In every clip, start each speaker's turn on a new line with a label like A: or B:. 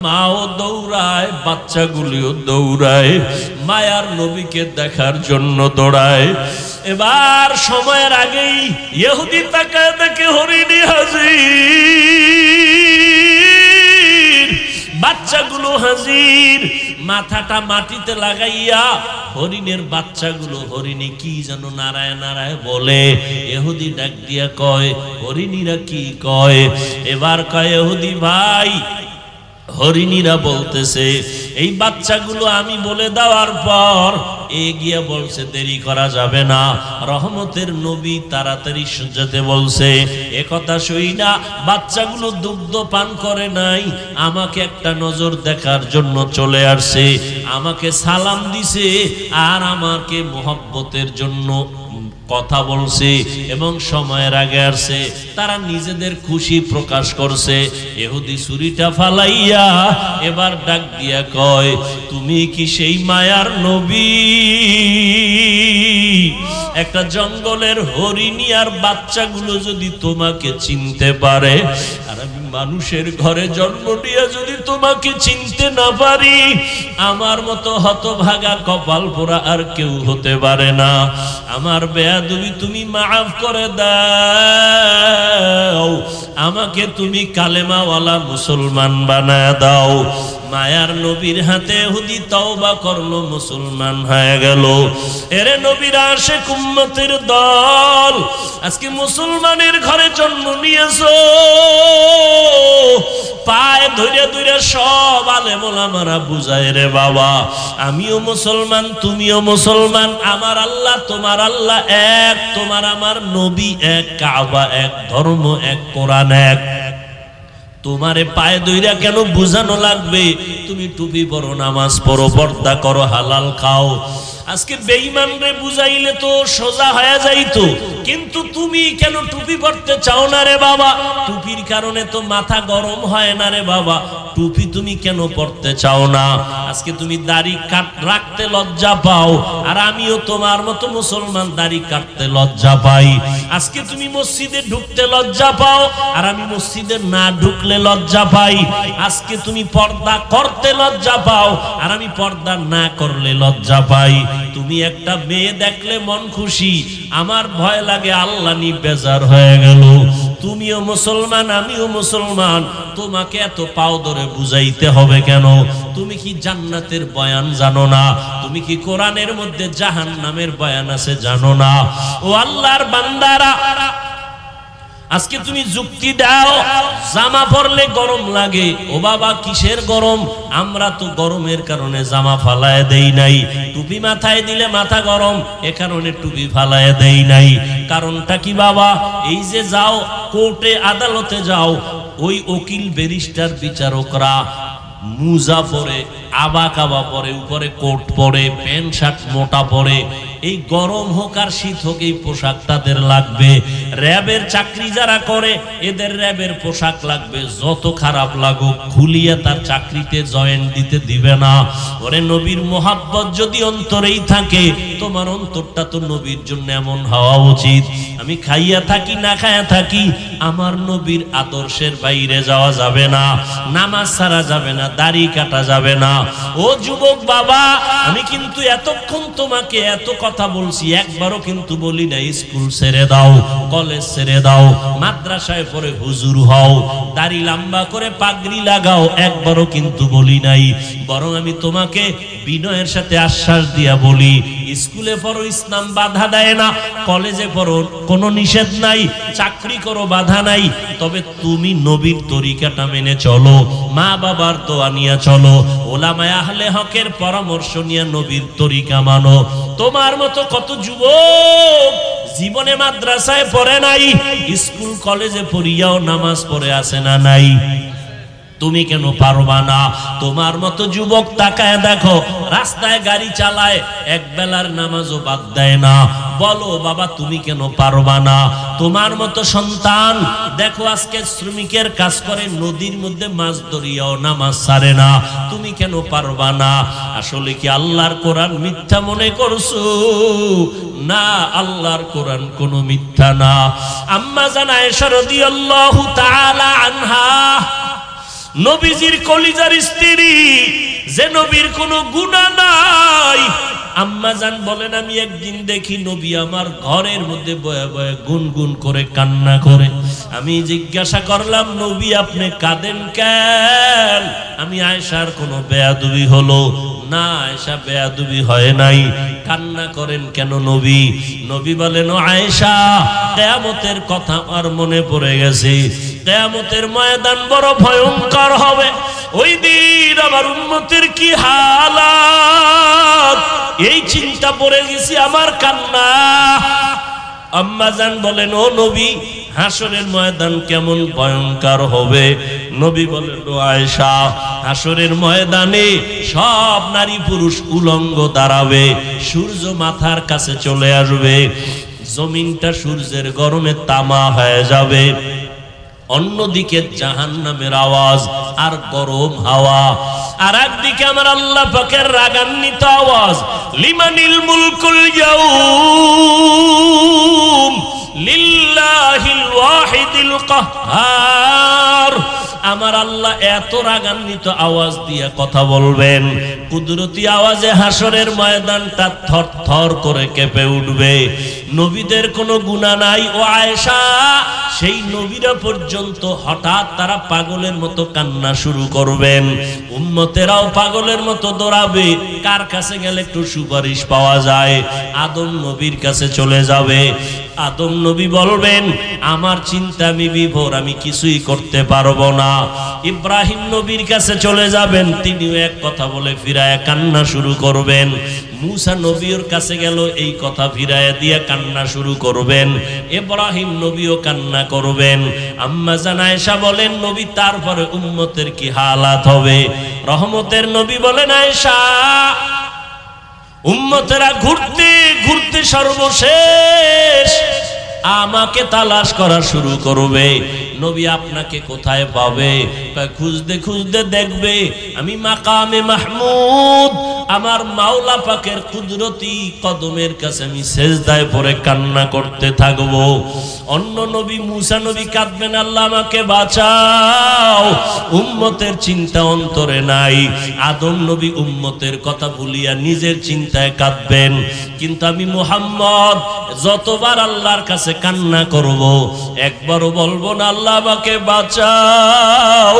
A: মাও দৌড়ায়, বাচ্চাগুলিও দৌড়ায়, মায়ার নবীকে দেখার জন্য দৌড়ায়। এবার সময়ের আগেই ইহুদি তাকায় দেখে হরিণী হাজির, বাচ্চাগুলো হাজির। মাথাটা মাটিতে লাগাইয়া হরিণের বাচ্চাগুলো, হরিণী কি যেন নারায় নারায় বলে। ইহুদি ডাক দিয়া কয়, হরিণীরা কি কয়? এবার কয় ইহুদি ভাই, হরিণীরা বলতেছে এই বাচ্চাগুলো আমি বলে দেওয়ার পর এগিয়ে বলছে দেরি করা যাবে না, রহমতের নবী তাড়াতাড়ি যেতে বলছে। একথা শুই না বাচ্চাগুলো দুগ্ধ পান করে নাই, আমাকে একটা নজর দেখার জন্য চলে আসছে, আমাকে সালাম দিছে আর আমাকে মোহব্বতের জন্য কথা বলছে এবং সময়ের আগে আসছে। তারা নিজেদের খুশি প্রকাশ করছে। ইহুদি ছুরিটা ফালাইয়া এবার ডাক দিয়া কয়, তুমি কি সেই মায়ার নবী? একটা জঙ্গলের হরিণী আর বাচ্চাগুলো যদি তোমাকে চিনতে পারে, আর আমি মানুষের ঘরে জন্ম নিয়ে যদি তোমাকে চিনতে না পারি, আমার মতো হতভাগা কপাল পোড়া আর কেউ হতে পারে না। আমার বেয়াদবি তুমি মাফ করে দাও, আমাকে তুমি কালেমাওয়ালা মুসলমান বানায় দাও। মায়ার নবীর হাতে ইহুদি তওবা করলো, মুসলমান হয়ে গেল। এরে নবীর আশিক উম্মতের দল, আজকে মুসলমানের ঘরে জন্ম নিয়েছো, পায়ে ধরে ধরে সব আলেম ওলামারা বুঝায় রে বাবা, আমিও মুসলমান তুমিও মুসলমান, আমার আল্লাহ তোমার আল্লাহ এক, তোমার আমার নবী এক, কাবা এক, ধর্ম এক, কোরআন এক। তোমারে পায়ে দইরা কেন বুঝানো লাগবে? তুমি টুপি পরো, নামাজ পড়ো, পর্দা করো, হালাল খাও। আজকে বেঈমান রে বুঝাইলে তো সোজা হয়ে যাইতো, কিন্তু তুমি কেন টুপি পরতে চাও না রে বাবা? টুপির কারণে তো মাথা গরম হয় না রে বাবা, টুপি তুমি কেন পরতে চাও না? আজকে তুমি দাড়ি রাখতে লজ্জা পাও, আর আমিও তোমার মতো মুসলমান দাড়ি কাটতে লজ্জা পাই। আজকে তুমি মসজিদে ঢুকতে লজ্জা পাও, আর আমি মসজিদে না ঢুকলে লজ্জা পাই। আজকে তুমি পর্দা করতে লজ্জা পাও, আর আমি পর্দা না করলে লজ্জা পাই। তুমি একটা মেয়ে দেখলে মন খুশি, আমার ভয় লাগে আল্লাহ নি বেজার হয়ে গেল। তুমিও মুসলমান আমিও মুসলমান, তোমাকে এত পাও ধরে বুঝাইতে হবে কেন? তুমি কি জান্নাতের বয়ান জানো না? তুমি কি কোরআনের মধ্যে জাহান্নামের বয়ান আছে জানো না? ও আল্লাহর বান্দারা, আজকে তুমি যুক্তি দাও, জামা পরলে গরম লাগে। ও বাবা কিসের গরম? আমরা তো গরমের কারণে জামা ফালায় দেই নাই। টুপি মাথায় দিলে মাথা গরম, এ কারণে টুপি ফালায় দেই নাই। কারণটা কি বাবা? এই যে যাও কোর্টে আদালতে যাও, ওই উকিল ব্যারিস্টার বিচারকরা মুজা পরে, আবা কাবা পরে, উপরে কোট পরে, প্যান্ট শার্ট মোটা পরে। এই গরম হোক আর শীত হোক এই পোশাক তাদের লাগবে। র্যাবের চাকরি যারা করে এদের র্যাবের পোশাক লাগবে, যত খারাপ লাগুক খুলিয়া তার চাকরিতে জয়েন দিতে দিবে না। ওরে নবীর মোহাব্বত যদি অন্তরেই থাকে, তোমার অন্তরটা তো নবীর জন্য এমন হওয়া উচিত। আমি খাইয়া থাকি না খাইয়া থাকি, আমার নবীর আদর্শের বাইরে যাওয়া যাবে না, নামাজ ছাড়া যাবে না, দাড়ি কাটা যাবে না। ও যুবক বাবা, আমি কিন্তু এতক্ষণ তোমাকে এত কথা বলছি, একবারও কিন্তু বলি না স্কুল ছেড়ে দাও, কলেজ ছেড়ে দাও, মাদ্রাসায় পড়ে হুজুর হও, দাড়ি লম্বা করে পাগড়ি লাগাও, একবারও কিন্তু বলি নাই। বরং আমি তোমাকে বিনয়ের সাথে আশ্বাস দিয়া বলি, স্কুলে পড়ো ইসলাম বাধা দেয় না, কলেজে পড়ো কোনো নিষেধ নাই, চাকরি করো বাধা নাই, তবে তুমি নবীর তরিকাটা মেনে চলো, মা বাবার দোয়া নিয়ে চলো, ওলামায়ে আহলে হকের পরামর্শ নিয়ে নবীর তরিকা মানো। তোমার মতো কত যুবক জীবনে মাদ্রাসায় পড়ে নাই, স্কুল কলেজে পড়িয়াও নামাজ পড়ে আছে না নাই? তুমি কেন পারবা না? তোমার মতো যুবক তাকায় দেখো, রাস্তায় গাড়ি চালায়, এক বেলার নামাজও বাদ দেয় না। বলো বাবা তুমি কেন পারবা না? তোমার মতো সন্তান দেখো আজকে শ্রমিকের কাজ করে, নদীর মধ্যে মাছ ধরিয়াও নামাজ ছাড়ে না, তুমি কেন পারবা না? আসলে কি আল্লাহর কোরআন মিথ্যা মনে করছো? না, আল্লাহর কোরআন কোনো মিথ্যা না। আম্মা জান আয়েশা রাদিয়াল্লাহু তাআলা আনহা নবীজির কলিজার স্ত্রী, যে নবীর কোনো গুনাহ নাই। আম্মা জান বলেন, আমি একদিন দেখি নবী আমার ঘরের মধ্যে বয়ে বয়ে গুনগুন করে কান্না করে। আমি জিজ্ঞাসা করলাম, নবী আপনি কাঁদেন কেন? আমি আয়েশার কোনো বেয়াদবি হলো না? আয়েশা বেয়াদবি হয় নাই, কান্না করেন কেন নবী? নবী বলেন, ও আয়েশা, কিয়ামতের কথা আর মনে পড়ে গেছে। কিয়ামতের ময়দান বড় ভয়ঙ্কর হবে। ওই দিন আমার উম্মতের কি হালাত, এই চিন্তা পড়ে গেছি, আমার কান্না। আম্মা জান বলেন, ও নবী, হাসরের ময়দান কেমন ভয়ঙ্কর হবে? নবী বলেন, ও আয়েশা, হাসরের ময়দানে সব নারী পুরুষ উলঙ্গ দাঁড়াবে, সূর্য মাথার কাছে চলে আসবে, জমিনটা সূর্যের গরমে তামা হয়ে যাবে। অন্যদিকে জাহান্নামের আওয়াজ আর গরম হাওয়া, আর একদিকে আমার আল্লাহ পাকের রাগান্বিত আওয়াজ, লিমানিল মুলকুল ইয়াউম লিল্লাহিল ওয়াহিদিল কাহ্হার। আমার আল্লাহ এত রাগান্বিত আওয়াজ দিয়ে কথা বলবেন, কুদরতি আওয়াজে হাসরের ময়দানটা থর থর করে কেঁপে উঠবে। নবীদের কোনো গুনাহ নাই ও আয়েশা, সেই নবীরা পর্যন্ত হঠাৎ তারা পাগলের মতো কান্না শুরু করবেন, উম্মতেরাও পাগলের মতো দৌড়াবে। কার কাছে গেলে একটু সুপারিশ পাওয়া যায়? আদম নবীর কাছে চলে যাবে। আদম নবী বলবেন, আমার চিন্তা আমি বিভোর, আমি কিছুই করতে পারবো না। ইব্রাহিম নবীর কাছে চলে যাবেন, তিনিও এক কথা বলে ফিরায় কান্না শুরু করবেন। মুসা নবীর কাছে গেল, এই কথা ফিরায় দিয়ে কান্না শুরু করবেন। ইব্রাহিম নবীও কান্না করবেন। আম্মা জান আয়েশা বলেন, নবী তারপরে উম্মতের কি হালাত হবে? রহমতের নবী বলেন, আয়েশা, উম্মতেরা ঘুরতে ঘুরতে সর্বশেষ আমাকে তালাশ করা শুরু করবে। নবী আপনাকে কোথায় পাবে? খুঁজতে খুঁজতে দেখবে আমি মাকামে মাহমুদ, আমার মাওলা পাকের কুদরতি কদমের কাছে আমি সেজদায় পড়ে কান্না করতে থাকবো। অন্য নবী মুসা নবী কাঁদবেন, আল্লাহ আমাকে বাঁচাও। উম্মতের চিন্তা অন্তরে নাই। আদম নবী উম্মতের কথা ভুলিয়া নিজের চিন্তায় কাঁদবেন। কিন্তু আমি মুহাম্মদ যতবার আল্লাহর কাছে কান্না করব, একবারও বলবো না আল্লাহ আমাকে বাঁচাও।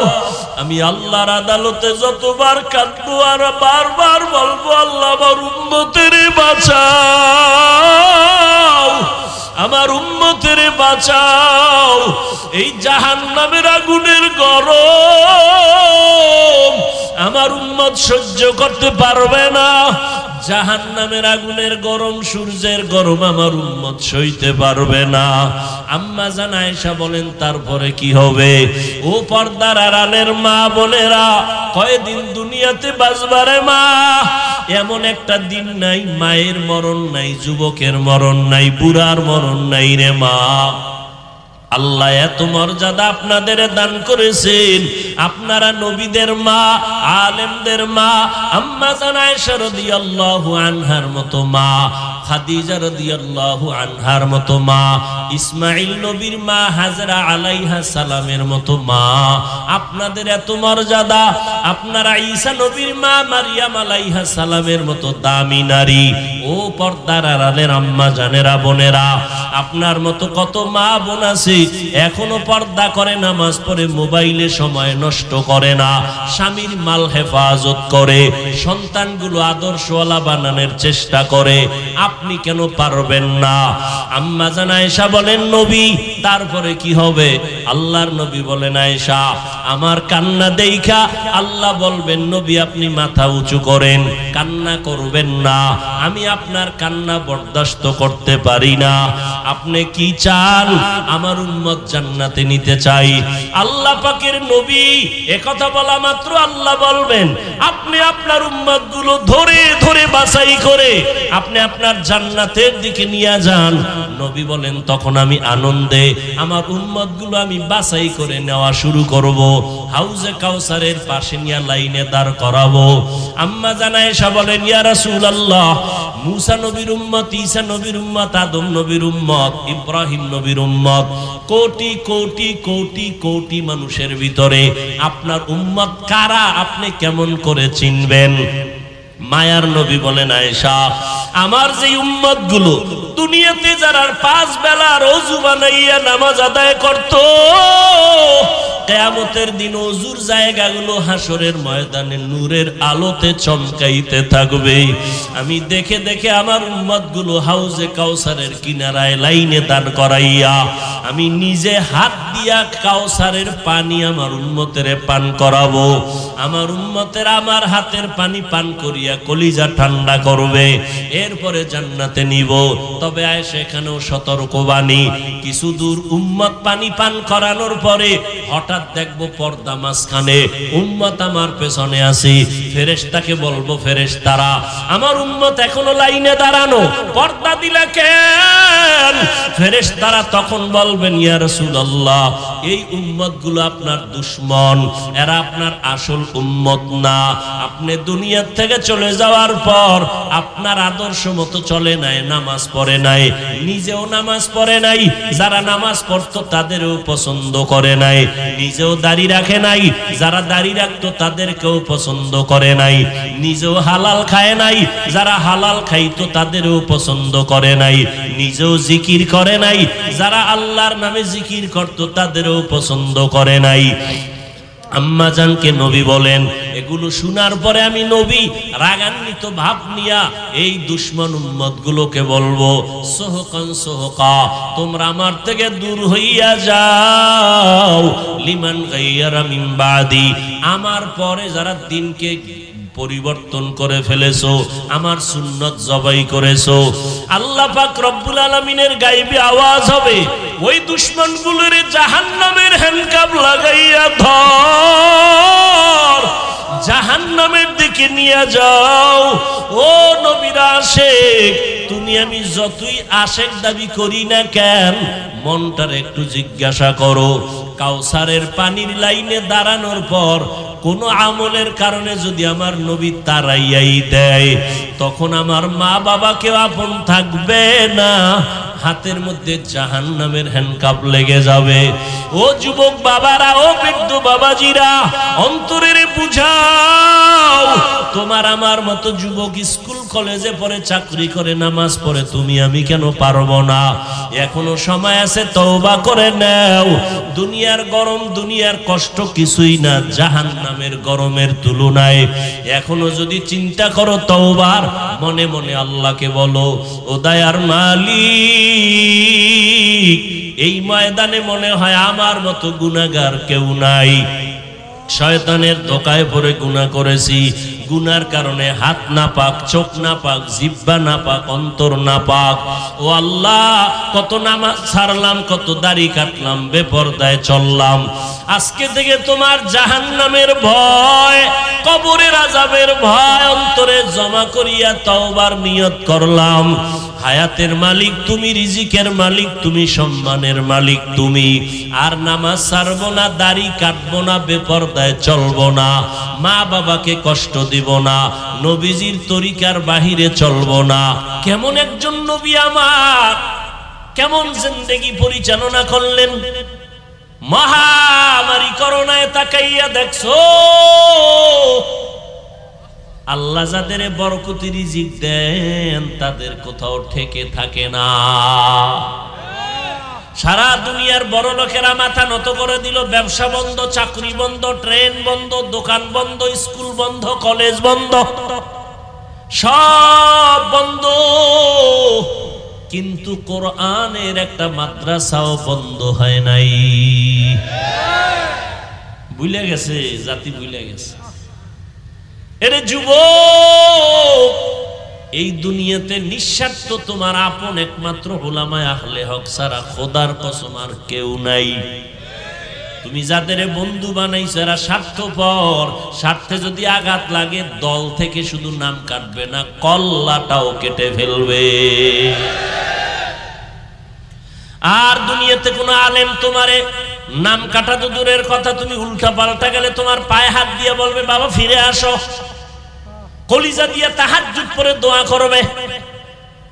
A: আমি আল্লাহর আদালতে যতবার কাঁদবো আর বারবার বলবো, আল্লাহ আমার উম্মতের বাঁচাও, আমার উম্মতের বাঁচাও। এই জাহান্নামের আগুনের গরম আমার উম্মত সহ্য করতে পারবে না। জাহান্নামের আগুনের গরম, সূর্যের গরম আমার উম্মত সইতে পারবে না। আম্মা জান আয়েশা বলেন, তারপরে কি হবে? ও পর্দার আড়ালের মা বোনেরা, কয়দিন দুনিয়াতে বাঁচবারে মা? এমন একটা দিন নাই মায়ের মরণ নাই, যুবকের মরণ নাই, বুড়ার মরণ নাই রে মা। আল্লাহ এত মর্যাদা আপনাদের দান করেছেন। আপনারা নবীদের মা, আলেমদের মা, আম্মা জান আয়েশা রাদিয়াল্লাহু আনহার মতো মা, খাদিজা রাদিয়াল্লাহু আনহার মতো মা, ইসমাঈল নবীর মা হাজরা আলাইহা সালামের মতো মা। আপনাদের এত মর্যাদা। আপনারা ঈসা নবীর মা মারিয়াম আলাইহা সালামের মতো দামি নারী। ও পর্দার আড়ালের আম্মা জানেরা, বোনেরা, আপনার মতো কত মা বোন আছে এখনো পর্দা করে, নামাজ পড়ে, মোবাইলে সময় নষ্ট করে না, স্বামীর মাল হেফাজত করে, সন্তানগুলো আদর্শওয়ালা বানানোর চেষ্টা করে। আপনি কেন পারবেন না? আম্মা জান আয়েশা বলেন, নবী তারপরে কি হবে? আল্লাহর নবী বলেন, আয়েশা, আমার কান্না দেইখা আল্লাহ বলবেন, নবী আপনি মাথা উঁচু করেন, কান্না করবেন না। আমি আপনার কান্না বরদাস্ত করতে পারি না। আপনি কি চান? আমার উম্মত জান্নাতে নিতে চাই। আল্লাহ পাকের নবী একথা বলা মাত্র আল্লাহ বলবেন, আপনি আপনার উম্মত গুলো ধরে ধরে বাছাই করে আপনি আপনার জান্নাতের দিকে নিয়ে যান। নবী বলেন তখন আমি আনন্দে আমার উম্মতগুলো আমি বাছাই করে নেওয়া শুরু করব, হাউজে কাউসারের পাশে নিয়ে লাইনে দাঁড় করাবো। আম্মা জান আয়েশা বলেন ইয়া রাসূলুল্লাহ, মুসা নবীর উম্মত, ঈসা নবীর উম্মত, আদম নবীর উম্মত, ইব্রাহিম নবীর উম্মত, কোটি কোটি কোটি কোটি মানুষের ভিতরে আপনার উম্মত কারা আপনি কেমন করে চিনবেন? মায়ার নবী বলেন আয়েশা, আমার যে উম্মত গুলো দুনিয়াতে যারা 5 বেলার ওযু বানাইয়া নামাজ আদায় করত, কিয়ামতের দিন ওযুর জায়গাগুলো হাসরের ময়দানে নূরের আলোতে চমকাইতে থাকবে। আমি দেখে দেখে আমার উম্মতগুলো হাউজে কাউসারের কিনারায় লাইনে দাঁড় করাইয়া আমি নিজে হাত দিয়া কাউসারের পানি আমার উম্মতের পান করাবো। আমার উম্মতের আমার হাতের পানি পান করিয়া কলিজা ঠান্ডা করবে, এরপরে জান্নাতে নিব। তবে আয়েশা এখানেও সতর্কবাণী, কিছু দূর উম্মত পানি পান করানোর পরে হঠাৎ দেখবো পর্দা মাঝখানে, উম্মত আমার পেছনে আছে। ফেরেশতাকে বলবো, ফেরেশতারা আমার উম্মত এখনো লাইনে দাঁড়ানো, পর্দা দিলা কেন? ফেরেশতারা তখন বলবেন ইয়া রাসূলুল্লাহ, এই উম্মতগুলো আপনার দুশমন, এরা আপনার আসল উম্মত না। আপনি দুনিয়া থেকে চলে যাওয়ার পর আপনার আদর্শ মতো চলে নাই, নামাজ পড়ে নাই, নিজেও নামাজ পড়ে নাই, যারা নামাজ পড়তো তাদেরও পছন্দ করে নাই, নিজেও দাড়ি রাখে নাই, যারা দাড়ি রাখতো তাদেরকেও পছন্দ করে নাই, নিজেও হালাল খায় নাই, যারা হালাল খাইতো তাদেরও পছন্দ করে নাই, নিজেও জিকির করে নাই, যারা আল্লাহর নামে জিকির করতো তাদেরও পছন্দ করে নাই। আম্মা জানকে নবী বলেন, এগুলো শোনার পরে আমি নবী রাগান্বিত ভাব নিয়া এই দুশমন উম্মত গুলোকে বলবো, সোহকান সোহকা, তোমরা আমার থেকে দূর হইয়া যাও। লিমান গায়্যারা মিন বাদি, আমার পরে যারা দিনকে পরিবর্তন করে ফেলেছো, আমার সুন্নত জবাই করেছো, আল্লাহ পাক রব্বুল আলামিনের গায়বী আওয়াজ হবে, ওই দুশমনগুলোর জাহান্নামের হ্যান্ডকাপ লাগাইয়া ধর, জাহান্নামের দিকে নিয়ে যাও। ও নবীর আশিক, তুমি আমি যতই আশিক দাবি করি না কেন, মনটার একটু জিজ্ঞাসা করো, কাউসারের পানির লাইনে দাঁড়ানোর পর কোন আমলের কারণে যদি আমার নবী তারাইয়াই দেয়, তখন আমার মা বাবাকে আপন থাকবে না, হাতের মধ্যে জাহান্নামের হ্যান্ডকাপ লেগে যাবে। ও যুবক বাবারা, ও বৃদ্ধ বাবাজিরা, অন্তরের বুঝাও, তোমার আমার মতো যুবক স্কুল কলেজে পড়ে, চাকরি করে, নামাজ পড়ে, তুমি আমি কেন পারবো না? এখনো সময় আছে, তওবা করে নাও। দুনিয়ার গরম, দুনিয়ার কষ্ট কিছুই না জাহান্নামের গরমের তুলনায়। এখনো যদি চিন্তা করো তওবার, মনে মনে আল্লাহকে বলো, ও দয়ার মালিক, এই ময়দানে মনে হয় আমার মতো গুনাহগার কেউ নাই, শয়তানের ধোকায় পড়ে গুনাহ করেছি, গুনার কারণে হাত না পাক, চোখ না পাক, জিহ্বা না পাক, অন্তর না পাক। ও আল্লাহ, কত নামাজ ছাড়লাম, কত দাড়ি কাটলাম, বেপরদায় চললাম, আজকে থেকে তোমার জাহান্নামের ভয়, কবরের আযাবের ভয় অন্তরে জমা করিয়া তওবার নিয়ত করলাম। হায়াতের মালিক তুমি, রিজিকের মালিক তুমি, সম্মানের মালিক তুমি। আর নামাজ ছাড়বো না, দাড়ি কাটবো না, বেপরদায় চলবো না, মা বাবাকে কষ্ট দিব না, নবীজির তরিকার বাহিরে চলবো না। কেমন একজন নবী আমার, কেমন জিন্দেগি পরিচালনা করলেন। মহামারী করোনায় তাকাইয়া দেখছো, আল্লাহ যাদের বরকতি রিজিক দেন তাদের কোথাও ঠেকে থাকে না। সারা দুনিয়ার বড় লোকেরা মাথা নত করে দিল, ব্যবসা বন্ধ, চাকরি বন্ধ, ট্রেন বন্ধ, দোকান বন্ধ, স্কুল বন্ধ, কলেজ বন্ধ, সব বন্ধ, কিন্তু কোরআনের একটা মাদ্রাসাও বন্ধ হয় নাই। ভুলে গেছে জাতি, ভুলে গেছে। এরে যুবক, এই দুনিয়াতে নিঃস্বার্থ তোমার আপন একমাত্র উলামায়ে আহলে হক ছাড়া খোদার কসম আর কেউ নাই। তুমি যাদের বন্ধু বানাইছো এরা স্বার্থপর, স্বার্থে যদি আঘাত লাগে দল থেকে শুধু নাম কাটবে না, কল্লাটাও কেটে ফেলবে। আর দুনিয়াতে কোনো আলেম তোমারে নাম কাটা তো দূরের কথা, তুমি উল্টা পাল্টা গেলে তোমার পায়ে হাত দিয়ে বলবে বাবা ফিরে আসো, কলিজা দিয়ে তাহাজ্জুদ পড়ে দোয়া করবে।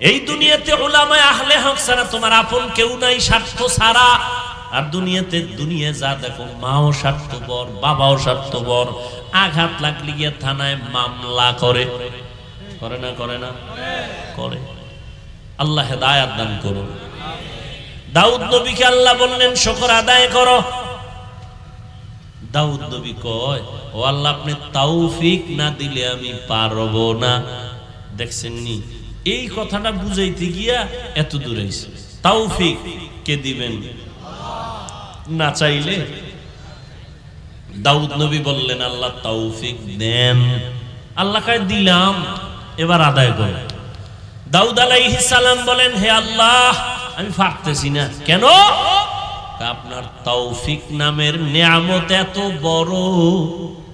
A: এই দুনিয়াতে উলামায়ে আহলে হক ছাড়া তোমার আপন কেউ নাই, স্বার্থ ছাড়া। আর দুনিয়াতে দুনিয়া যা দেখো, মাও স্বার্থপর, বাবাও স্বার্থপর। আঘাত লাগলে গিয়ে থানায় মামলা করে, করে না করে না করে। আল্লাহ হেদায়েত দান করুন। দাউদ নবীকে আল্লাহ বললেন শুকর আদায় করো। দাউদ নবী কয় ও আল্লাহ আপনি তৌফিক না দিলে আমি পারবো না। দেখছেন নি এই কথাটা বুঝাইতে গিয়া এত দূর হইছে। তৌফিক কে দিবেন? না চাইলে। দাউদ নবী বললেন আল্লাহ তৌফিক দেন। আল্লাহ কয় দিলাম, এবার আদায় করো। দাউদ আলাইহিস সালাম বলেন হে আল্লাহ আমি পারতেছি না। কেন? আপনার তৌফিক নামের নিয়ামত এত বড়,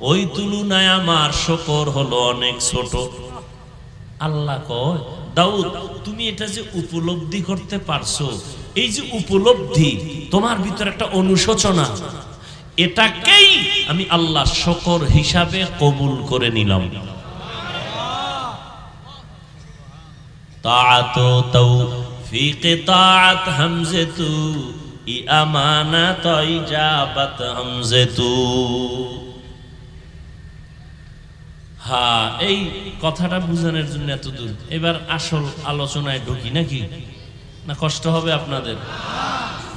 A: ওই তুলনায় আমার শুকর হলো অনেক ছোট। আল্লাহ কয় দাউদ তুমি এটা যে উপলব্ধি করতে পারছো, এই যে উপলব্ধি তোমার ভিতরে একটা অনুশোচনা, এটাকেই আমি আল্লাহ শুকর হিসাবে কবুল করে নিলাম। তাআতু তৌফিক তাআত হামজাতু ই আমানাত ইজাবাত হামজাতু। হ্যাঁ এই কথাটা বুঝানোর জন্য এত দূর। এবার আসল আলোচনায় ঢুকি নাকি? না কষ্ট হবে আপনাদের?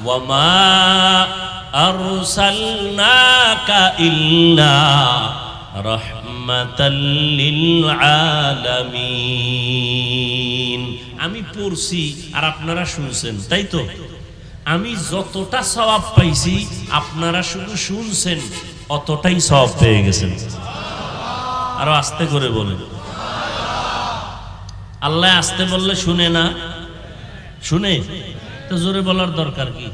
A: ওয়ামা আরসালনাকা ইল্লা রাহমাতাল লিল আলামিন। আমি পড়ছি আর আপনারা শুনছেন, তাই তো? আমি যতটা সওয়াব পাইছি আপনারা শুধু শুনছেন, অতটাই সওয়াব পেয়ে গেছেন। আরো আস্তে করে বলেন। আল্লাহ আস্তে বললে শুনে না? শুনে তো জোরে বলার দরকার কি?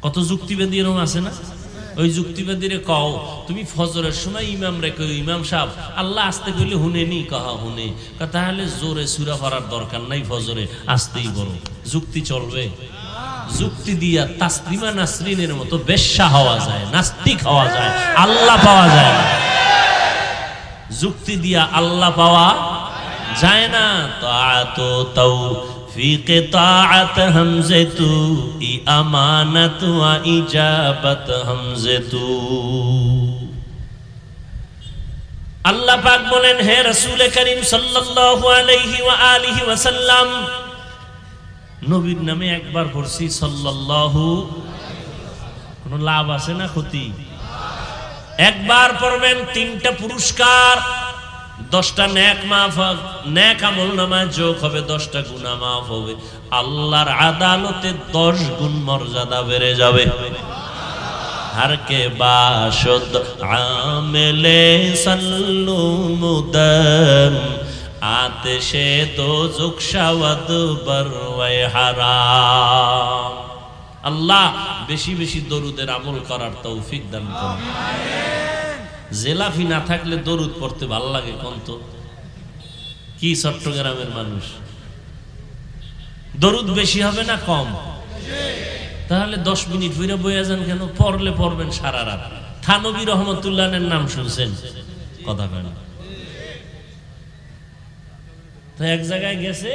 A: কত যুক্তিবাদী এরকম আছে না? ওই যুক্তিবাদীরে কও তুমি ফজরের সময় ইমাম রেখে ইমাম সাহেব আল্লাহ আস্তে কইলে হুনেনি, কহা হুনে, তাহলে জোরে সূরা পড়ার দরকার নাই, ফজরে আস্তেই বলো। যুক্তি চলবে? যুক্তি দিয়া তাসলিমা নাসরিনের মতো বেশ্যা হওয়া যায়, নাস্তিক হওয়া যায়, আল্লাহ পাওয়া যায় না। যুক্তি দিয়া আল্লাহ পাওয়া যায় না। তাআতু তৌফিক তাআত হামজাতু ই আমানাত ওয়া ইজাবাত হামজাতু। আল্লাহ পাক বলেন হে রাসূল করিম সাল্লাল্লাহু আলাইহি ওয়া আলিহি ওয়াসাল্লাম, নবীর নামে একবার পড়ছি সাল্লাল্লাহু, কোনো লাভ আছে না ক্ষতি? একবার পড়বেন 3টা পুরস্কার, 10টা নেক মাফ, নেক আমল নামায় যোগ হবে, 10টা গুনাহ মাফ হবে, আল্লাহর আদালতে 10 গুণ মর্যাদা বেড়ে যাবে। हर के बाशुद आमिले सल्लु मुदम आतिशे दोज़ख शवद बरवे हराम। আল্লাহ বেশি বেশি দরুদের আমল করার তৌফিক দান করুন। জেলাফি না থাকলে দরুদ পড়তে ভালো লাগে কোন তো? কি চট্টগ্রামের মানুষ দরুদ বেশি হবে না কম? তাহলে 10 মিনিট ফিরে বইয়া যান কেন? পড়লে পড়বেন সারা রাত। থানবী রহমতুল্লাহের নাম শুনছেন? কথা কেন? তো এক জায়গায় গেছে,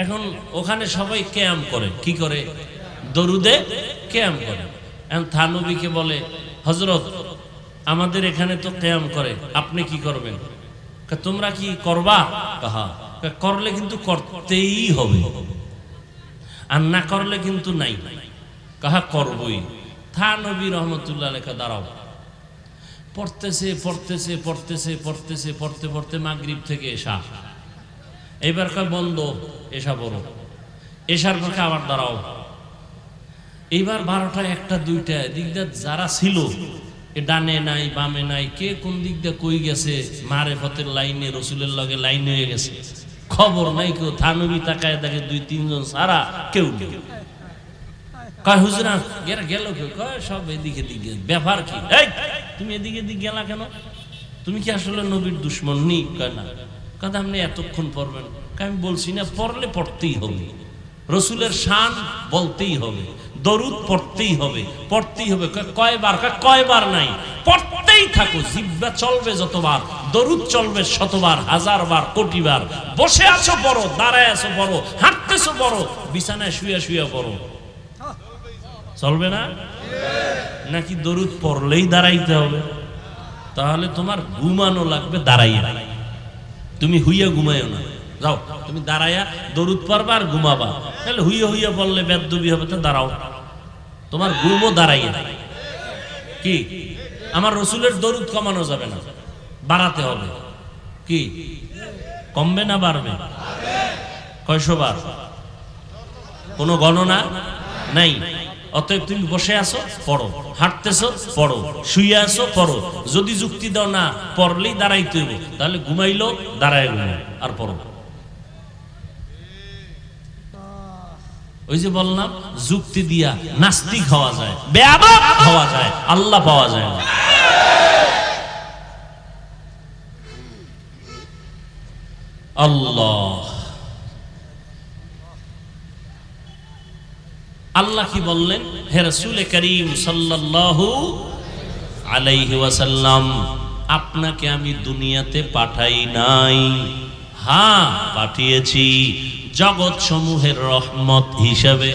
A: এখন ওখানে সবাই কিয়াম করে। কি করে? দরুদে কিয়াম করে। এখন থানবীকে বলে হযরত আমাদের এখানে তো কিয়াম করে, আপনি কি করবেন? তোমরা কি করবা? হ্যাঁ। করলে কিন্তু করতেই হবে, আর না করলে কিন্তু নাই। কাহা করবই। থানবী রহমতুল্লাহ লেখা দাঁড়াও। পড়তেছে পড়তেছে পড়তেছে পড়তেছে পড়তে পড়তে মাগরিব থেকে এশা, এইবার কয় বন্ধ, এশা বড়, এশার পর আবার দাঁড়াও। এইবার 12টা 1টা 2টা দিক দিয়ে যারা ছিল ডানে নাই বামে নাই, কে কোন দিক দিয়ে কই গেছে, মারেফতের লাইনে রসুলের লগে লাইন হয়ে গেছে, খবর নাই কেউ। থানবী তাকায় দেখে 2-3 জন সারা কেউ নেই। কয় হুজুর গেল কেউ, কয় সব এদিকে দিকে, ব্যাপার কি? এই তুমি এদিকে দিকে গেলা কেন? তুমি কি আসলে নবীর দুশ্মন নি? কয় না। কথা আপনি এতক্ষণ পড়বেন? আমি বলছি না, পড়লে পড়তেই হবে, রসুলের শান বলতেই হবে, দরুদ পড়তেই হবে, পড়তেই হবে। কয়বার? কয়বার নাই, পড়তেই থাকো, জিহ্বা চলবে যতবার, দরুদ চলবে শতবার, হাজারবার, কোটিবার। বসে আছো পড়ো, দাঁড়ায় আছো পড়ো, হাঁটতেছো পড়ো, বিছানায় শুয়ে শুয়ে পড়ো, চলবে না? নাকি দরুদ পড়লেই দাঁড়াইতে হবে? তাহলে তোমার ঘুমানো লাগবে দাঁড়াইয়া, তুমি হুইয়া ঘুমাইও না। যাও তুমি দাঁড়াইয়া দরুদ পড়বা আর ঘুমাবা, তাহলে হুইয়া হুইয়া বললে বেদবি হবে। তো দাঁড়াও, তোমার ঘুমও দাঁড়াইয়া। কি আমার রসুলের দরুদ কমানো যাবে না, বাড়াতে হবে। কি কমবে না বাড়বে? কয়শো বার? কোনো গণনা নাই। অতএব তুমি বসে আছো পড়ো, হাঁটতেছো পড়ো, শুয়ে আছো পড়ো। যদি যুক্তি দাও না পড়লেই দাঁড়াইতে হইব, তাহলে ঘুমাইলো দাঁড়ায় ঘুমাও আর পড়ো। ওই যে বললাম, যুক্তি দিয়া নাস্তিক হওয়া যায়, বেয়াদব হওয়া যায়, আল্লাহ পাওয়া যায় না। আল্লাহ আল্লাহ কি বললেন? হে রাসূল করিম সাল্লাল্লাহু আলাইহি ওয়াসাল্লাম, আপনাকে আমি দুনিয়াতে পাঠাই নাই, হ্যাঁ পাঠিয়েছি জগৎ সমূহের রহমত হিসেবে।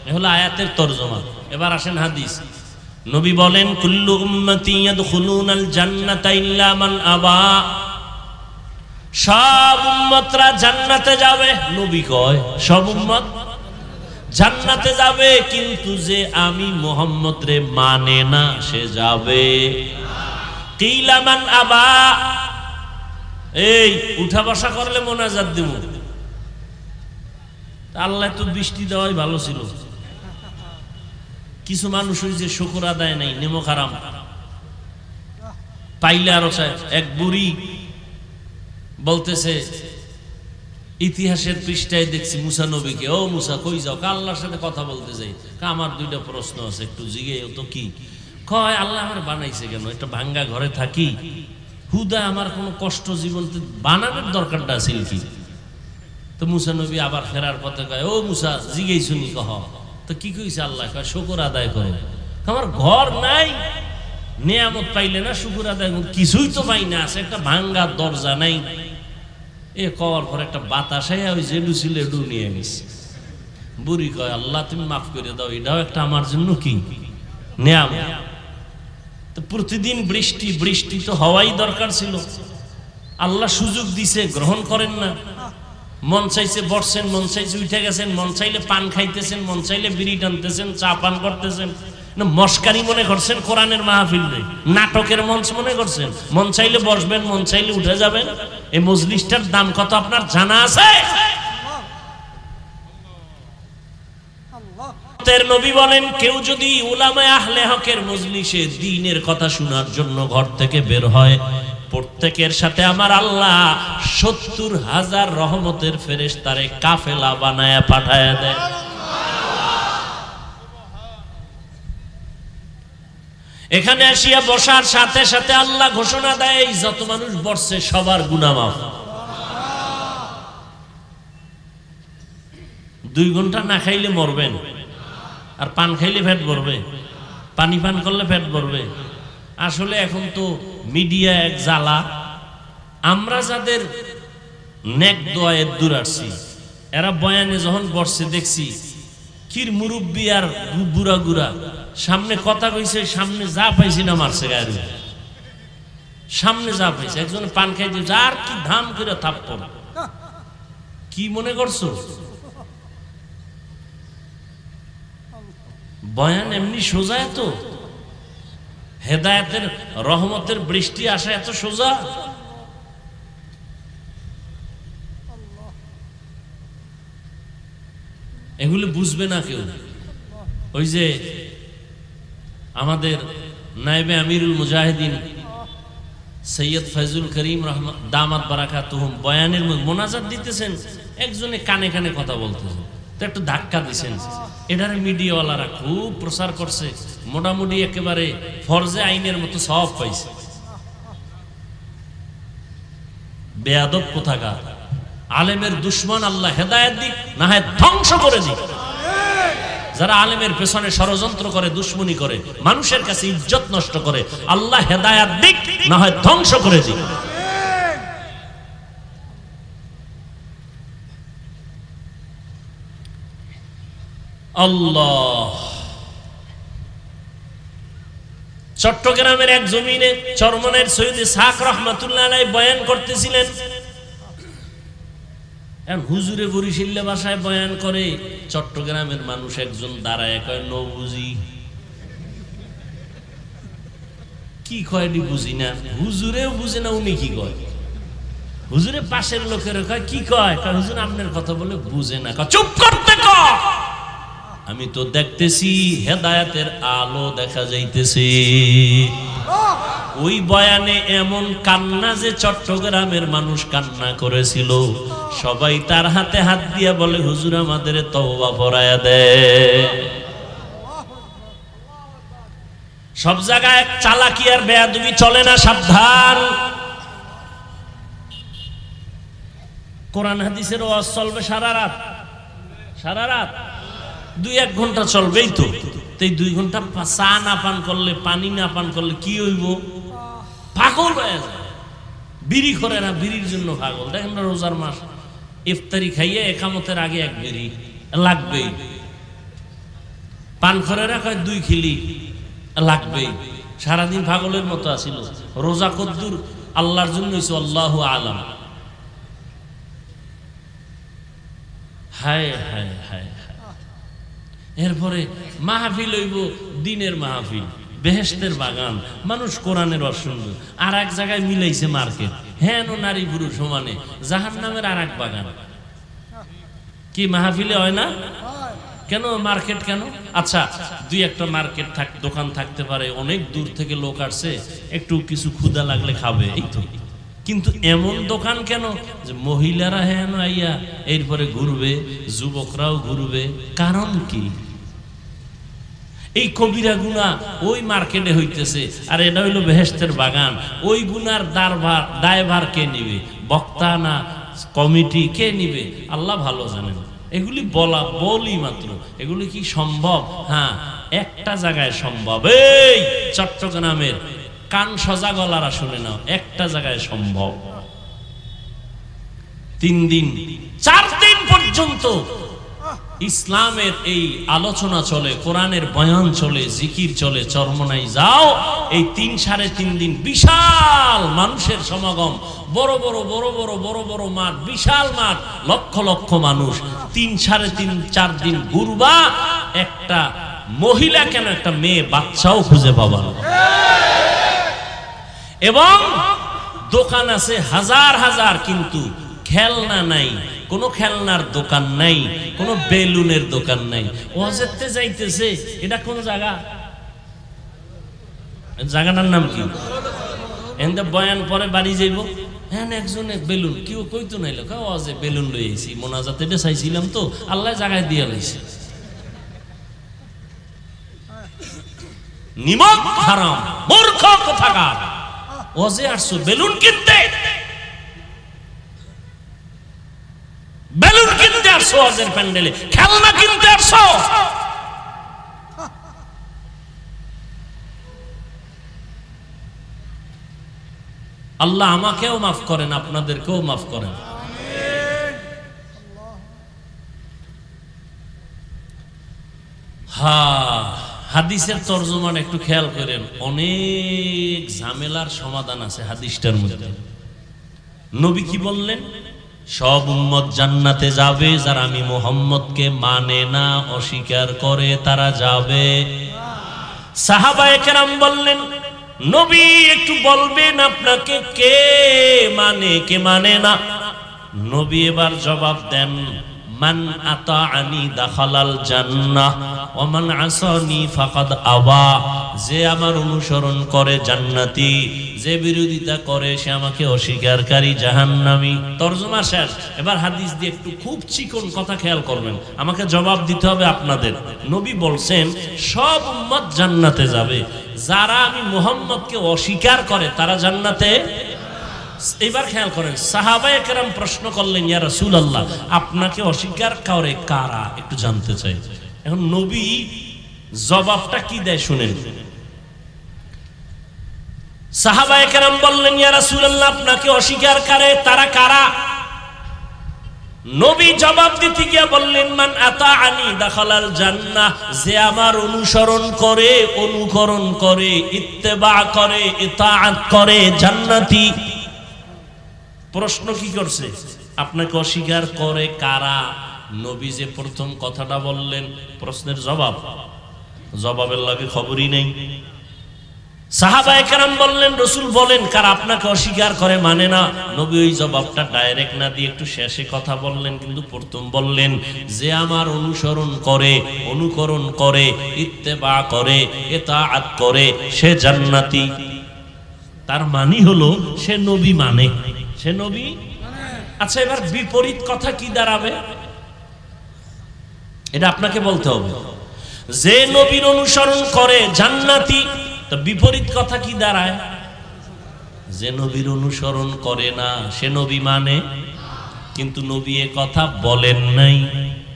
A: এ হলো আয়াতের তরজমা। এবার আসেন হাদিস। নবী বলেন, কুল্লু উম্মতি ইয়াদখুলুনাল জান্নাতা ইল্লা মান আবা, সব উম্মতরা জান্নাতে যাবে। নবী কয় সব উম্মত জান্নাতে যাবে, কিন্তু যে আমি মুহাম্মদ রে মানে না সে যাবে। কিলা মান আবা, এই উঠা বসা করলে মোনাজাত দিব। আল্লাহ তো বৃষ্টি দেওয়াই ভালো ছিল। কিছু মানুষ ওই যে শুকর আদায় নাই, নেমো খারাম পাইলে আরো চায়। এক বুড়ি বলতেছে, ইতিহাসের পৃষ্ঠায় দেখছি মুসা নবীকে, ও মুসা কই যাও? আল্লাহর সাথে কথা বলতে যাই। আমার দুইটা প্রশ্ন আছে, একটু জিগে তো। কি কয়? আল্লাহ আমার বানাইছে কেন? একটা ভাঙ্গা ঘরে থাকি, হুদা আমার কোনো কষ্ট জীবন বানানোর দরকারটা আছে কি? তো মুসা নবী আবার ফেরার পথে কয়, ও মুসা জিগেই শুনি। কহ তো কি কইছে আল্লাহ? কয় শুকর আদায় করো। আমার ঘর নাই, নিয়ামত পাইলে না শুকর আদায়? কিছুই তো পাই না, আছে একটা ভাঙ্গা দরজা নাই। এ কওয়ার পর একটা বাতাস ওই জেডু ছিল এডু নিয়ে নিছে। বুড়ি কয়, আল্লাহ তুমি মাফ করে দাও, এটাও একটা আমার জন্য কি নিয়ামত। তো প্রতিদিন বৃষ্টি, বৃষ্টি তো হওয়াই দরকার ছিল। আল্লাহ সুযোগ দিছে, গ্রহণ করেন না। মন চাইছে বসছেন, মন চাইছে উঠে গেছেন, মন চাইলে পান খাইতেছেন, মন চাইলে বিড়ি টানতেছেন, চা পান করতেছেন। মস্কারি মনে করছেন কোরআনের মাহফিল, নাটকের মঞ্চ মনে করছেন? মন চাইলে বসবেন, মন চাইলে উঠে যাবেন। এই মজলিসটার দাম কত আপনার জানা আছে? নবী বলেন, কেউ যদি উলামায়ে আহলে হকের মজলিসে দ্বীনের কথা শোনার জন্য ঘর থেকে বের হয়, প্রত্যেকের সাথে আমার আল্লাহ ৭০,০০০ রহমতের ফেরেশতারে কাফেলা বানায়া পাঠায়া দেয়। এখানে আসিয়া বসার সাথে সাথে আল্লাহ ঘোষণা দেয়, যত মানুষ বসছে সবার গুনাহ মাফ। ২ ঘন্টা না খাইলে মরবেন, আর পান খাইলে পেট ভরবে, পানি পান করলে পেট ভরবে। আসলে এখন তো মিডিয়া এক জ্বালা। আমরা যাদের নেক দোয়ায় দূর আসছি, এরা বয়ানে যখন বসছে দেখছি কির মুরব্বী আর বুড়া গুড়া সামনে কথা কইছে, সামনে যা পাইছি না মারছে গায়ের, সামনে যা পাইছে। একজন পান খাই দিয়েছে, আর কি ধাম করে থাপ্পড়। কি মনে করছো? বয়ান এমনি সোজা? এত হেদায়েতের রহমতের বৃষ্টি আসা এত সোজা? এগুলো বুঝবে না কেউ। ওই যে আমাদের নায়েবে আমিরুল মুজাহিদিন সৈয়দ ফয়জুল করিম দামাত বারাকাতুহুম বয়ানের মোনাজাত দিতেছেন, একজনে কানে কানে কথা বলতেছেন, তো একটু ধাক্কা দিছেন। এটার মিডিয়াওয়ালারা খুব প্রচার করছে, মোটামুটি একেবারে ফরজে আইনের মতো সব পাইছে। বেয়াদব কোথাকার, আলেমের দুশ্মন আল্লাহ হেদায়েত দিক, না হয় ধ্বংস করে দিক। যারা আলেমের পেছনে ষড়যন্ত্র করে, দুশ্মনী করে, মানুষের কাছে ইজ্জত নষ্ট করে, আল্লাহ হেদায়েত দিক, না হয় ধ্বংস করে দিক। আল্লাহ। চট্টগ্রামের এক জমিনে চরমনের সৈয়দ ইসহাক রাহমাতুল্লাহ আলাইহি বয়ান করতেছিলেন। হুজুরে বরিশাল্লা ভাষায় বয়ান করে, চট্টগ্রামের মানুষ একজন দাঁড়ায় কয় নবুঝি। কি কয়টি বুঝি না, হুজুরেও বুঝে না উনি কি কয়। হুজুরে পাশের লোকের কয় কি কয়, হুজুর আপনার কথা বলে বুঝে না। চুপ করতে কয়, আমি তো দেখতেছি হেদায়েতের আলো দেখা যাইতেছে। ওই বয়ানে এমন কান্না যে চট্টগ্রামের মানুষ কান্না করেছিল। সবাই তার হাতে হাত দিয়ে বলে, হুজুর আমাদের তওবা পড়ায়া দেয়। সব জায়গায় চালাকি আর বেয়াদবি চলে না, সাবধান। কোরআন হাদিসের ওয়াজ চলবে সারা রাত, সারা রাত 2-1 ঘন্টা চলবেই তো। এই 2 ঘন্টা চা না পান করলে, পানি না পান করলে কি হইব? পাগল হয়ে যায়। বিড়ি করে না, বিড়ির জন্য পাগল। দেখেন না, রোজার মাস ইফতারি খাইয়ে একামতের আগে 1 বিড়ি লাগবেই। পান করে রাখায় 2 খিলি লাগবেই। সারাদিন পাগলের মতো আসিল। রোজা কদ্দুর আল্লাহর জন্য হইছে, আল্লাহু আলাম। হায় হায় হায়। এরপরে মাহফিল হইব, দিনের মাহফিল, বেহেশতের বাগান, মানুষ কোরআনের ওয়াজ শুনবে। আর এক জায়গায় মিলাইছে মার্কেট, হ্যাঁ নারী পুরুষ সমানে, জাহান্নামের আর এক বাগান। কি মাহফিলে হয় না? কেন মার্কেট কেন? আচ্ছা, 2-1টা মার্কেট দোকান থাকতে পারে, অনেক দূর থেকে লোক আসছে, একটু কিছু ক্ষুধা লাগলে খাবে, এই তো। কিন্তু এমন দোকান কেন যে মহিলারা হ্যাঁ আইয়া এরপরে ঘুরবে, যুবকরাও ঘুরবে? কারণ কি? এই কবিরা গুনাহ ওই মার্কেটে হইতেছে, আর এটা হইল বেহেশতের বাগান। ওই গুনার দায়ভার কে নিবে? বক্তা না কমিটি? কে নিবে? আল্লাহ ভালো জানেন। এগুলি বলি মাত্র, এগুলি কি সম্ভব? হ্যাঁ, একটা জায়গায় সম্ভব। এই চট্টগ্রামের কান সজা গলারা শুনে নাও, একটা জায়গায় সম্ভব। 3 দিন 4 দিন পর্যন্ত ইসলামের এই আলোচনা চলে, কোরআনের বয়ান চলে, জিকির চলে। চরমনাই যাও, এই 3-3.5 দিন বিশাল মানুষের সমাগম। বড় বড় মাঠ, বিশাল মাঠ, লক্ষ লক্ষ মানুষ। 3-3.5-4 দিন ঘুরবা, একটা মহিলা কেন, একটা মেয়ে বাচ্চাও খুঁজে পাবা না। এবং দোকান আছে হাজার হাজার, কিন্তু খেলনা নাই, কোনো খেলনার দোকান নাই, কোনো বেলুনের দোকান নাই। ওয়াজেতে যাইতেছে, এটা কোন জায়গা? জায়গাটার নাম কি? এনতে বয়ান পরে বাড়ি যাইব, হ্যাঁ একজনে বেলুন, কেউ কইতো নাই, লোক ওয়াজে বেলুন লই আইছি, মোনাজাতে এটা চাইছিলাম তো, আল্লাহ জায়গায় দিয়ে লইছে। নিমক হারাম, মূর্খ কোথাকার। ওয়াজে আসছো বেলুন কিনতে, বেলুন কিনতে আসছো ওয়াজের প্যান্ডেলে, খেলনা কিনতে আসছো। আল্লাহ আমাকেও মাফ করেন, আপনাদেরকেও মাফ করেন। হাদিসের তরজমান একটু খেয়াল করেন, অনেক ঝামেলার সমাধান আছে হাদিসটার মধ্যে। নবী কি বললেন? সব উম্মত জান্নাতে যাবে, যারা আমি মুহাম্মদকে মানে না, অস্বীকার করে, তারা যাবে। সাহাবায়ে কেরাম বললেন, নবী একটু বলবেন আপনাকে কে মানে কে মানে না? নবী এবার জবাব দেন, মান আতাআনি দাখালাল জান্নাহ ওয়া মান আসানি ফাকাদ আবা। যে আমার অনুসরণ করে জান্নাতি, যে বিরোধিতা করে সে আমাকে অস্বীকারী জাহান্নামী। তরজমা শেষ। এবার হাদিস দিয়ে একটু খুব চিকন কথা খেয়াল করবেন, আমাকে জবাব দিতে হবে আপনাদের। নবী বলছেন সব উম্মত জান্নাতে যাবে, যারা আমি মুহাম্মদকে অস্বীকার করে তারা জান্নাতে। এবার খেয়াল করেন, সাহাবায়ে কেরাম প্রশ্ন করলেন, ইয়া রাসূলুল্লাহ আপনাকে অস্বীকার করে কারা, একটু জানতে চাই। এখন নবী জবাবটা কি দেয় শুনেন। সাহাবায়ে কেরাম বললেন, ইয়া রাসূলুল্লাহ আপনাকে অস্বীকার করে তারা কারা? নবী জবাব দিতে গিয়ে বললেন, মান আতাআনি দাখালাল জান্নাহ। যে আমার অনুসরণ করে, অনুকরণ করে, ইত্তেবা করে, ইতাআত করে, জান্নাতি। প্রশ্ন কি করছে? আপনাকে অস্বীকার করে কারা? নবী যে প্রথম কথাটা বললেন, প্রশ্নের জবাব, জবাবের লাগে খবরই নেই। সাহাবায়ে কেরাম বললেন, রাসূল বলেন কারা আপনাকে অস্বীকার করে, মানে না। নবী ওই জবাবটা ডাইরেক্ট না দিয়ে একটু শেষে কথা বললেন, কিন্তু প্রথম বললেন যে আমার অনুসরণ করে, অনুকরণ করে, ইত্তেবা করে, ইতাআত করে সে জান্নাতি। তার মানে হলো সে নবী মানে, সে নবী। আচ্ছা এবার বিপরীত কথা কি দাঁড়াবে? এটা আপনাকে বলতে হবে। যে নবীর অনুসরণ করে জান্নাতি, তো বিপরীত কথা কি দাঁড়ায়? যে নবীর অনুসরণ করে না সে নবী মানে। কিন্তু নবী এ কথা বলেন নাই।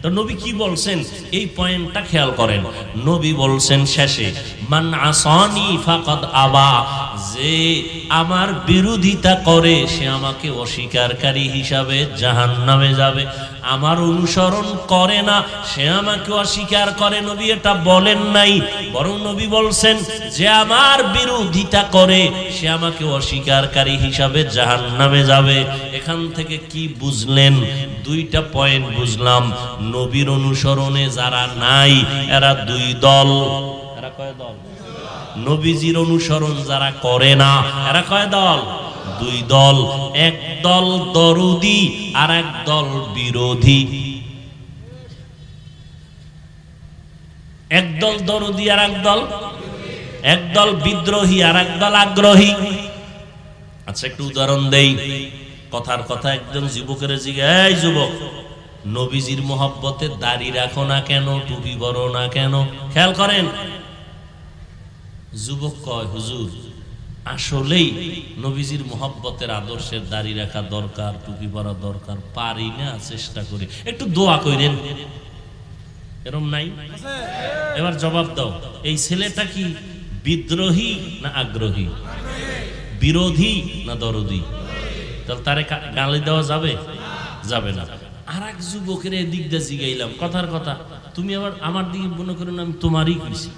A: তো নবী কি বলছেন এই পয়েন্টটা খেয়াল করেন। নবী বলছেন শেষে, মান আসানি ফাকাদ আবা। যে আমার বিরোধিতা করে সে আমাকে অস্বীকারী হিসাবে জাহান্নামে যাবে। আমার অনুসরণ করে না সে আমাকে অস্বীকার করে, নবী এটা বলেন নাই। বরং নবী বলছেন যে আমার বিরোধিতা করে সে আমাকে অস্বীকারী হিসাবে জাহান্নামে যাবে। এখান থেকে কি বুঝলেন? দুইটা পয়েন্ট বুঝলাম। নবীর অনুসরণে যারা নাই এরা দুই দল। এরা কয় দল? নবীজির অনুসরণ যারা করে না এরা কয় দল? দুই দল। এক দল দরুদি আর এক দল বিরোধী। এক দল দরুদি আর এক দল বিদ্রোহী আর এক দল আগ্রহী। আচ্ছা একটু উদাহরণ দেই। কথার কথা একদম যুবকের জিজ্ঞাসা, এই যুবক নবীজির মোহাব্বতে দাড়ি রাখো না কেন, টুপি পরো না কেন? খেয়াল করেন, যুবক কয় হুজুর আসলেই নবীজির মোহাব্বতের আদর্শের দাড়ি রাখা দরকার, টুপি পরা দরকার, পারি না, চেষ্টা করি, একটু দোয়া করেন। এরকম নাই? এবার জবাব দাও, এই ছেলেটা কি বিদ্রোহী না আগ্রহী, বিরোধী না দরদি? তাহলে তারে গালি দেওয়া যাবে? যাবে না। আর এক যুবকের এদিক দিয়ে জিগাইলাম, কথার কথা, তুমি আবার আমার দিকে মনে করেন আমি তোমারই কইছি।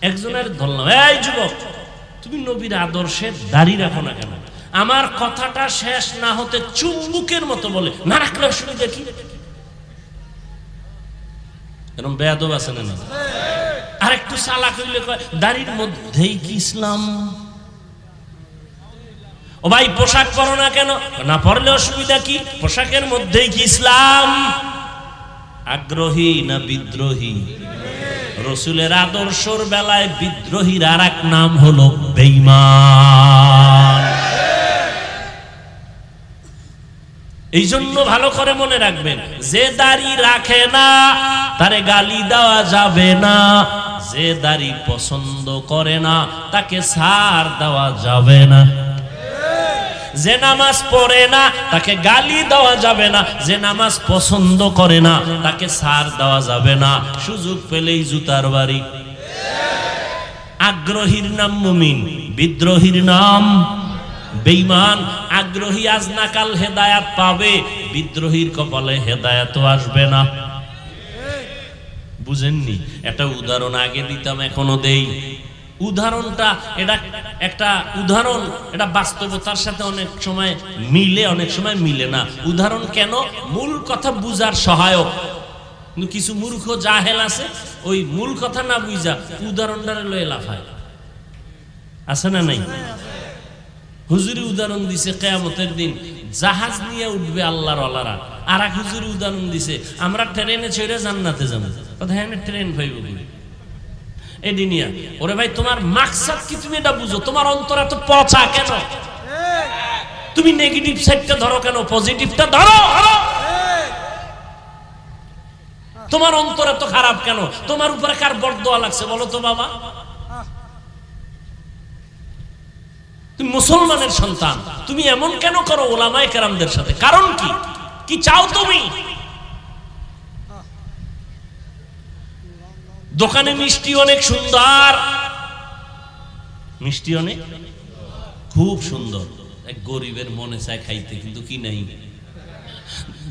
A: একজনের ধরলাম, এই যুবক তুমি নবীর আদর্শে দাড়ি রাখো না কেন? আমার কথাটা শেষ না হতে চুম্বুকের মতো বলে, না রাখলে অসুবিধা কি? এরকম বেয়াদব আছে না? আর একটু চালাক হইলে কয় দাড়ির মধ্যেই কি ইসলাম? ও ভাই পোশাক পরো না কেন? না পরলে অসুবিধা কি? পোশাকের মধ্যেই কি ইসলাম? আগ্রহী না বিদ্রোহী? রাসূলের আদর্শের বেলায় বিদ্রোহীর আর এক নাম হলো বেঈমান। এই জন্য ভালো করে মনে রাখবেন, যে দাড়ি রাখে না তারে গালি দেওয়া যাবে না, যে দাড়ি পছন্দ করে না তাকে ছাড় দেওয়া যাবে না, যে নামাজ পড়ে না তাকে গালি দেওয়া যাবে না, যে নামাজ পছন্দ করে না তাকে ছাড় দেওয়া যাবে না, সুযোগ পেলেই জুতার বাড়ি। আগ্রহীর নাম মুমিন, বিদ্রোহীর নাম বেঈমান। আগ্রহী আজ না কাল হেদায়াত পাবে, বিদ্রোহীর কপালে হেদায়াত আসবে না। বুঝেননি? একটা উদাহরণ আগে দিতাম, এখনো দেই। উদাহরণটা এটা একটা উদাহরণ, এটা বাস্তবতার সাথে অনেক সময় মিলে, অনেক সময় মিলে না। উদাহরণ কেন? মূল কথা বুঝার সহায়ক। কিন্তু কিছু মূর্খ জাহেল আছে, ওই মূল কথা না বুঝা উদাহরণটা লয়ে লাফায়। আছে না নাই? হুজুরি উদাহরণ দিছে কিয়ামতের দিন জাহাজ নিয়ে উঠবে আল্লাহর ওয়ালারা। আর এক হুজুর উদাহরণ দিছে, আমরা ট্রেনে চড়ে জান্নাতে যাবো। কথা হ্যাঁ, ট্রেন পাইব এডি নিয়া। ওরে ভাই, তোমার মাকসাদ কি তুমি এটা বুঝো? তোমার অন্তর এত পচা কেন? তুমি নেগেটিভ সাইডটা ধরো কেন? পজিটিভটা ধরো। তোমার অন্তর এত খারাপ কেন? তোমার উপরে কার বরদোয়া লাগছে বলো তো বাবা? তুমি মুসলমানের সন্তান, তুমি এমন কেন করো ওলামায়ে কেরামদের সাথে? কারণ কি? কি চাও তুমি? দোকানে মিষ্টি অনেক সুন্দর, মিষ্টি অনেক খুব সুন্দর, এক গরিবের মনে চায় খাইতে, কিন্তু কি নাই।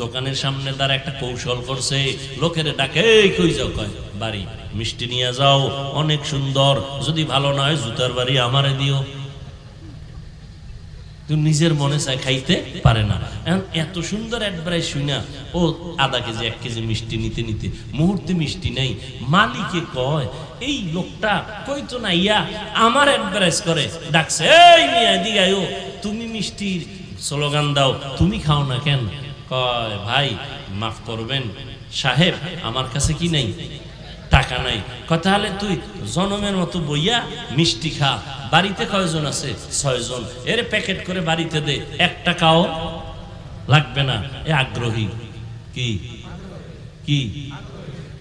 A: দোকানের সামনে তার একটা কৌশল করছে, লোকের ডাকে কই যাও, কয় বাড়ি মিষ্টি নিয়ে যাও, অনেক সুন্দর, যদি ভালো নয় জুতার বাড়ি আমারে দিও। নিজের মনে চায়, খাইতে পারে না। এত সুন্দর অ্যাডভাইস শুনা ও আধা কেজি 1 কেজি মিষ্টি নিতে নিতে মুহূর্তে মিষ্টি নেই। মালিকে কয়, এই লোকটা কইতো না ইয়া আমার অ্যাডভাইস করে ডাকছে, এই মিয়া দিগায়ও, তুমি মিষ্টির স্লোগান দাও, তুমি খাও না কেন? কয় ভাই মাফ করবেন সাহেব, আমার কাছে কি নাই, টাকা নাই। কথা হলে তুই জনমের মতো বইয়া মিষ্টি খা। বাড়িতে কয়জন আছে? 6 জন। এর প্যাকেট করে বাড়িতে দে, 1 টাকাও লাগবে না। এ আগ্রহী কি কি?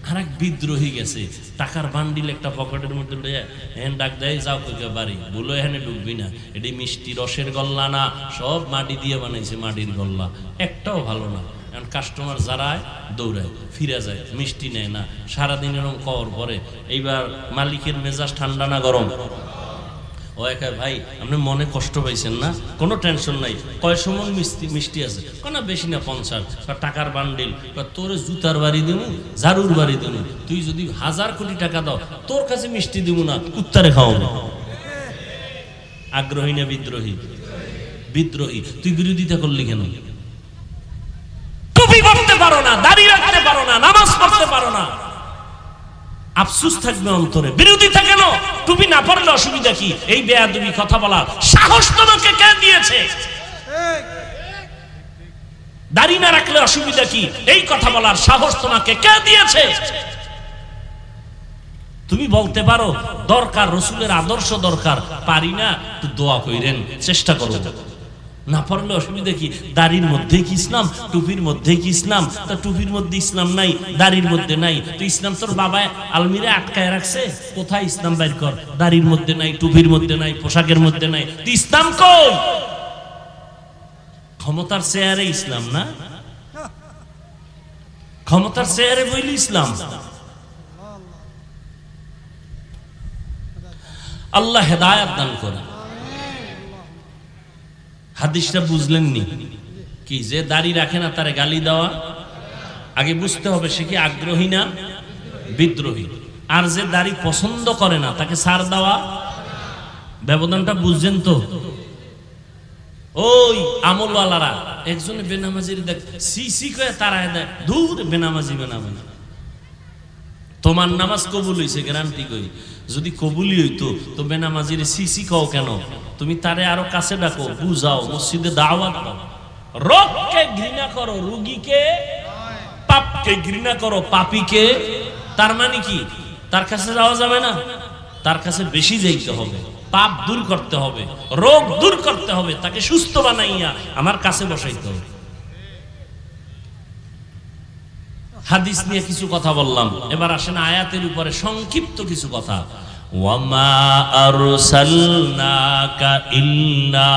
A: আর এক বিদ্রোহী গেছে, টাকার বান্ডিল একটা পকেটের মধ্যে লইয়া হ্যাঁ ডাক দেয়, যাও কইকে বাড়ি, বলো এখানে ঢুকবি না, এটি মিষ্টি রসের গল্লা না, সব মাটি দিয়ে বানাইছে, মাটির গল্লা, একটাও ভালো না। এখন কাস্টমার যারায় দৌড়ায়, ফিরে যায়, মিষ্টি নেয় না, সারাদিন এরকম কর পরে। এইবার মালিকের মেজাজ ঠান্ডা না গরম? ও একা, ভাই আপনি মনে কষ্ট পাইছেন না? কোনো টেনশন নাই, কয় সমন মিষ্টি আছে? না বেশি না, 50। টাকার বান্ডিল, তোর জুতার বাড়ি দিব, ঝাড়ুর বাড়ি দিব, তুই যদি 1000 কোটি টাকা দাও তোর কাছে মিষ্টি দিব না, কুত্তারে খাওয়াবো। আগ্রহী না বিদ্রোহী? বিদ্রোহী। তুই বিরোধিতা করলি কেন? টুপি পরতে পারো না, দাড়ি রাখতে পারো না, নামাজ পড়তে পারো না, আফসোস থাকবে অন্তরে। বিরোধিতা কেন? টুপি না পড়লে অসুবিধা কি? এই বেয়াদবি কথা বলা সাহস তোমাকে কে দিয়েছে? দাড়ি না রাখলে অসুবিধা কি? এই কথা বলার সাহস তোমাকে কে দিয়েছে? তুমি বলতে পারো দরকার, রসুলের আদর্শ দরকার, পারি না, একটু দোয়া কইরেন, চেষ্টা করো। না পারলে অসুবিধা কি? দাড়ির মধ্যে কি ইসলাম? টুপির মধ্যে কি ইসলাম? তা টুপির মধ্যে ইসলাম নাই, দাড়ির মধ্যে নাই, তো ইসলাম তোর বাবা আলমিরে আটকায় রাখছে, কোথায় ইসলাম বাইর কর? দাড়ির মধ্যে নাই, টুপির মধ্যে নাই, পোশাকের মধ্যে নাই, তো ইসলাম কই? ক্ষমতার চেয়ারে ইসলাম না, ক্ষমতার চেয়ারে বইলি ইসলাম। আল্লাহ হেদায়েত দান করে। হাদিসটা বুঝলেননি কি? যে দাড়ি রাখে না তারে গালি দেওয়া, আগে বুঝতে হবে সে কি আগ্রহী না বিদ্রোহী। আর যে দাড়ি পছন্দ করে না তাকে ছাড় দেওয়া, ব্যবধানটা বুঝছেন তো? ওই আমলওয়ালারা একজনে বেনামাজির দেখ সি কয়ে তারায় দেয়, দূর বেনামাজি বেনামাজি। তোমার নামাজ কবুল হইছে গ্যারান্টি কই? যদি কবুলই হইতো তো বেনামাজির সি কও কেন? তুমি তারে আরো কাছে ডাকো, বুঝাও, মসজিদে দাওয়াত দাও। রোগকে ঘৃণা করো, রোগীকে, পাপকে ঘৃণা করো, পাপীকে। তার মানে কি? তার কাছে যাওয়া যাবে না, তার কাছে বেশি যাইতে হবে, পাপ দূর করতে হবে, রোগ দূর করতে হবে, তাকে সুস্থ বানাইয়া আমার কাছে বসাইতে হবে। হাদিস নিয়ে কিছু কথা বললাম, এবার আসেন আয়াতের উপরে সংক্ষিপ্ত কিছু কথা। ওয়ামা আরসালনাকা ইল্লা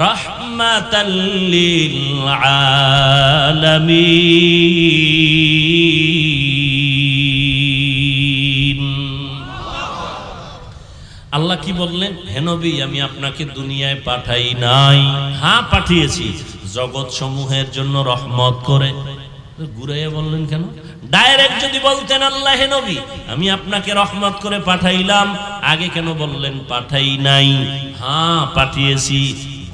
A: রাহমাতাল লিল আলামিন। আল্লাহ কি বললেন? হে নবী, আমি আপনাকে দুনিয়ায় পাঠাই নাই, হ্যাঁ পাঠিয়েছি জগৎ সমূহের জন্য রহমত করে। ঘুরাইয়া বললেন কেন? ডাইরেক্ট যদি বলতেন আল্লাহ হে নবী আমি আপনাকে রহমত করে পাঠাইলাম, আগে কেন বললেন পাঠাই নাই? হ্যাঁ পাঠিয়েছি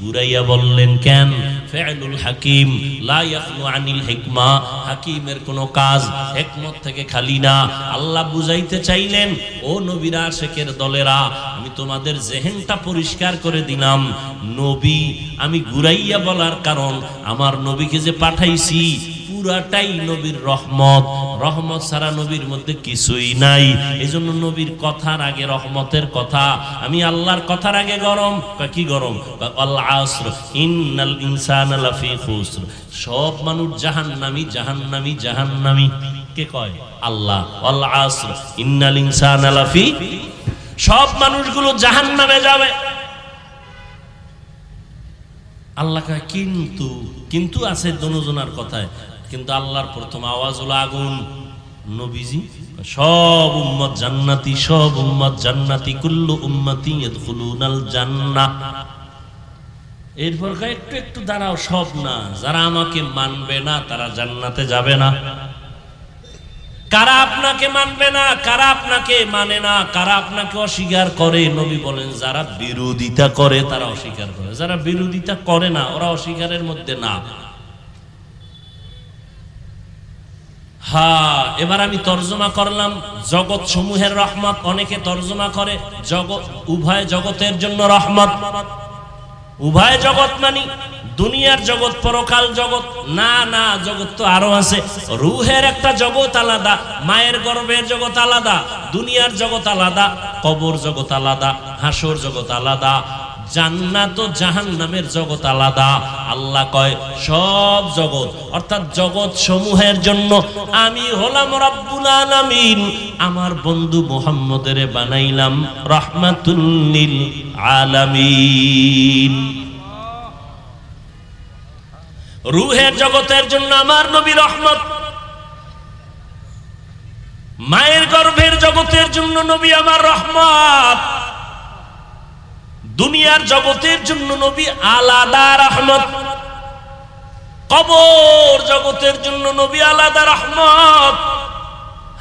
A: ঘুরাইয়া বললেন কেন? ফি'লুল হাকিম লা ইয়াখলু আনিল হিকমা, হাকিমের কোনো কাজ হিকমত থেকে খালি না। আল্লাহ বুঝাইতে চাইলেন, ও নবীরা আশিকের দলেরা, আমি তোমাদের জেহেনটা পরিষ্কার করে দিলাম। নবী আমি ঘুরাইয়া বলার কারণ, আমার নবীকে যে পাঠাইছি পুরাটাই নবীর রহমত, রহমত ছাড়া নবীর মধ্যে কিছুই নাই। এজন্য নবীর কথার আগে রহমতের কথা, আমি আল্লাহর কথার আগে গরম। কি গরম? আল আসর ইন্নাল ইনসানা লাফি খুসর, সব মানুষ জাহান্নামী জাহান্নামী জাহান্নামী। কে কয়? আল্লাহ। আল আসর ইন্নাল ইনসানা লাফি, সব মানুষগুলো জাহান্নামে যাবে। আল্লাহ কয় কিন্তু, কিন্তু আছে দুজনার কথায়, কিন্তু আল্লাহর প্রথম আওয়াজ হলো আগুন। নবীজি সব উম্মত জান্নাতি, সব উম্মত জান্নাতি, কুল্লু উম্মতি ইয়াদখুলুনাল জান্নাহ। এরপর একটু একটু দাঁড়াও, সব না, যারা আমাকে মানবে না তারা জান্নাতে যাবে না। কারা আপনাকে মানবে না, কারা আপনাকে মানে না, কারা আপনাকে অস্বীকার করে? নবী বলেন যারা বিরোধিতা করে তারা অস্বীকার করে, যারা বিরোধিতা করে না ওরা অস্বীকারের মধ্যে না। হ্যাঁ, এবার আমি তর্জমা করলাম জগৎ সমূহের রহমত। অনেকে তর্জমা করে জগৎ, উভয় জগতের জন্য রহমত। উভয় জগৎ মানে দুনিয়ার জগৎ, পরকাল জগৎ। না না, জগৎ তো আরো আছে। রুহের একটা জগৎ আলাদা, মায়ের গর্ভের জগৎ আলাদা, দুনিয়ার জগৎ আলাদা, কবর জগৎ আলাদা, হাসর জগৎ আলাদা, জান্নাত ও জাহান্নামের জগৎ আলাদা। আল্লাহ কয় সব জগৎ অর্থাৎ জগৎ সমূহের জন্য আমি হলাম রব্বুল আলামিন, আমার বন্ধু মুহাম্মদের বানাইলাম রাহমাতুল লিল আলামিন। রুহের জগতের জন্য আমার নবী রহমত, মায়ের গর্ভের জগতের জন্য নবী আমার রহমত, দুনিয়ার জগতের জন্য নবী আলাদা রহমত, কবর জগতের জন্য নবী আলাদা রহমত,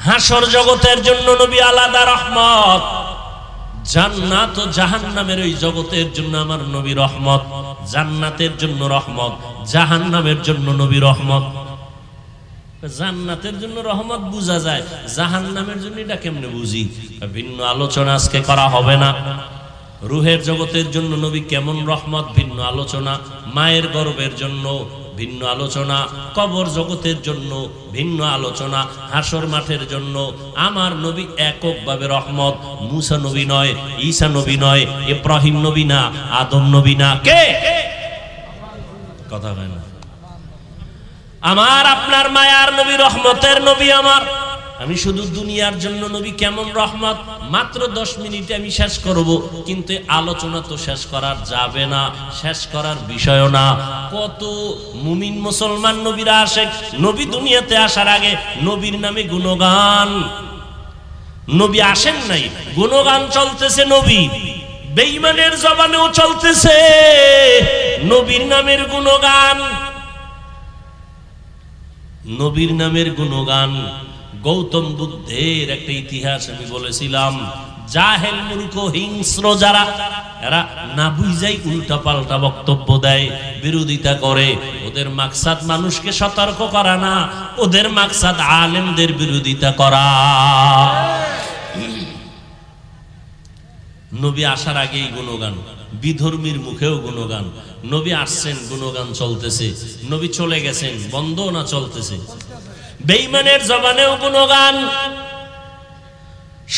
A: হাসর জগতের জন্য নবী আলাদা রহমত, জান্নাত ও জাহান্নামের ওই জগতের জন্য আমার নবী রহমত। জান্নাতের জন্য রহমত, জাহান্নামের জন্য নবী রহমত। জান্নাতের জন্য রহমত বুঝা যায়, জাহান্নামের জন্য এটা কেমনে বুঝি? ভিন্ন আলোচনা আজকে করা হবে না। রুহের জগতের জন্য নবী কেমন রহমত ভিন্ন আলোচনা, মায়ের গর্ভের জন্য ভিন্ন আলোচনা, কবর জগতের জন্য ভিন্ন আলোচনা, হাসর মাঠের জন্য আমার নবী এককভাবে রহমত। মুসা নবী নয়, ঈসা নবী নয়, ইব্রাহিম নবী না, আদম নবী না, কে? কথা হয় না। আমার আপনার মায়ার নবী, রহমতের নবী আমার। আমি শুধু দুনিয়ার জন্য নবী কেমন রহমত মাত্র 10 মিনিটে আমি শেষ করব, কিন্তু আলোচনা তো শেষ করার যাবে না, শেষ করার বিষয় না। কত মুমিন মুসলমান নবীরা আসে, নবী দুনিয়াতে আসার আগে নবীর নামে গুণগান। নবী আসেন নাই, গুণগান চলতেছে নবী, বেঈমানের জবানেও চলতেছে নবীর নামের গুণগান, নবীর নামের গুণগান। গৌতম বুদ্ধের একটা ইতিহাস আমি বলেছিলাম, জাহেল মূর্খ হিংস্র যারা, এরা না বুঝাই উল্টা পাল্টা বক্তব্য দেয়, বিরোধিতা করে। ওদের মাকসাদ মানুষকে সতর্ক করা না, ওদের মাকসাদ আলেমদের বিরোধিতা করা। নবী আসার আগেই গুণগান, বিধর্মীর মুখেও গুণগান। নবী আসছেন, গুণগান চলতেছে। নবী চলে গেছেন, বন্ধ না চলতেছে। বেঈমানের জবানেও গুণগান,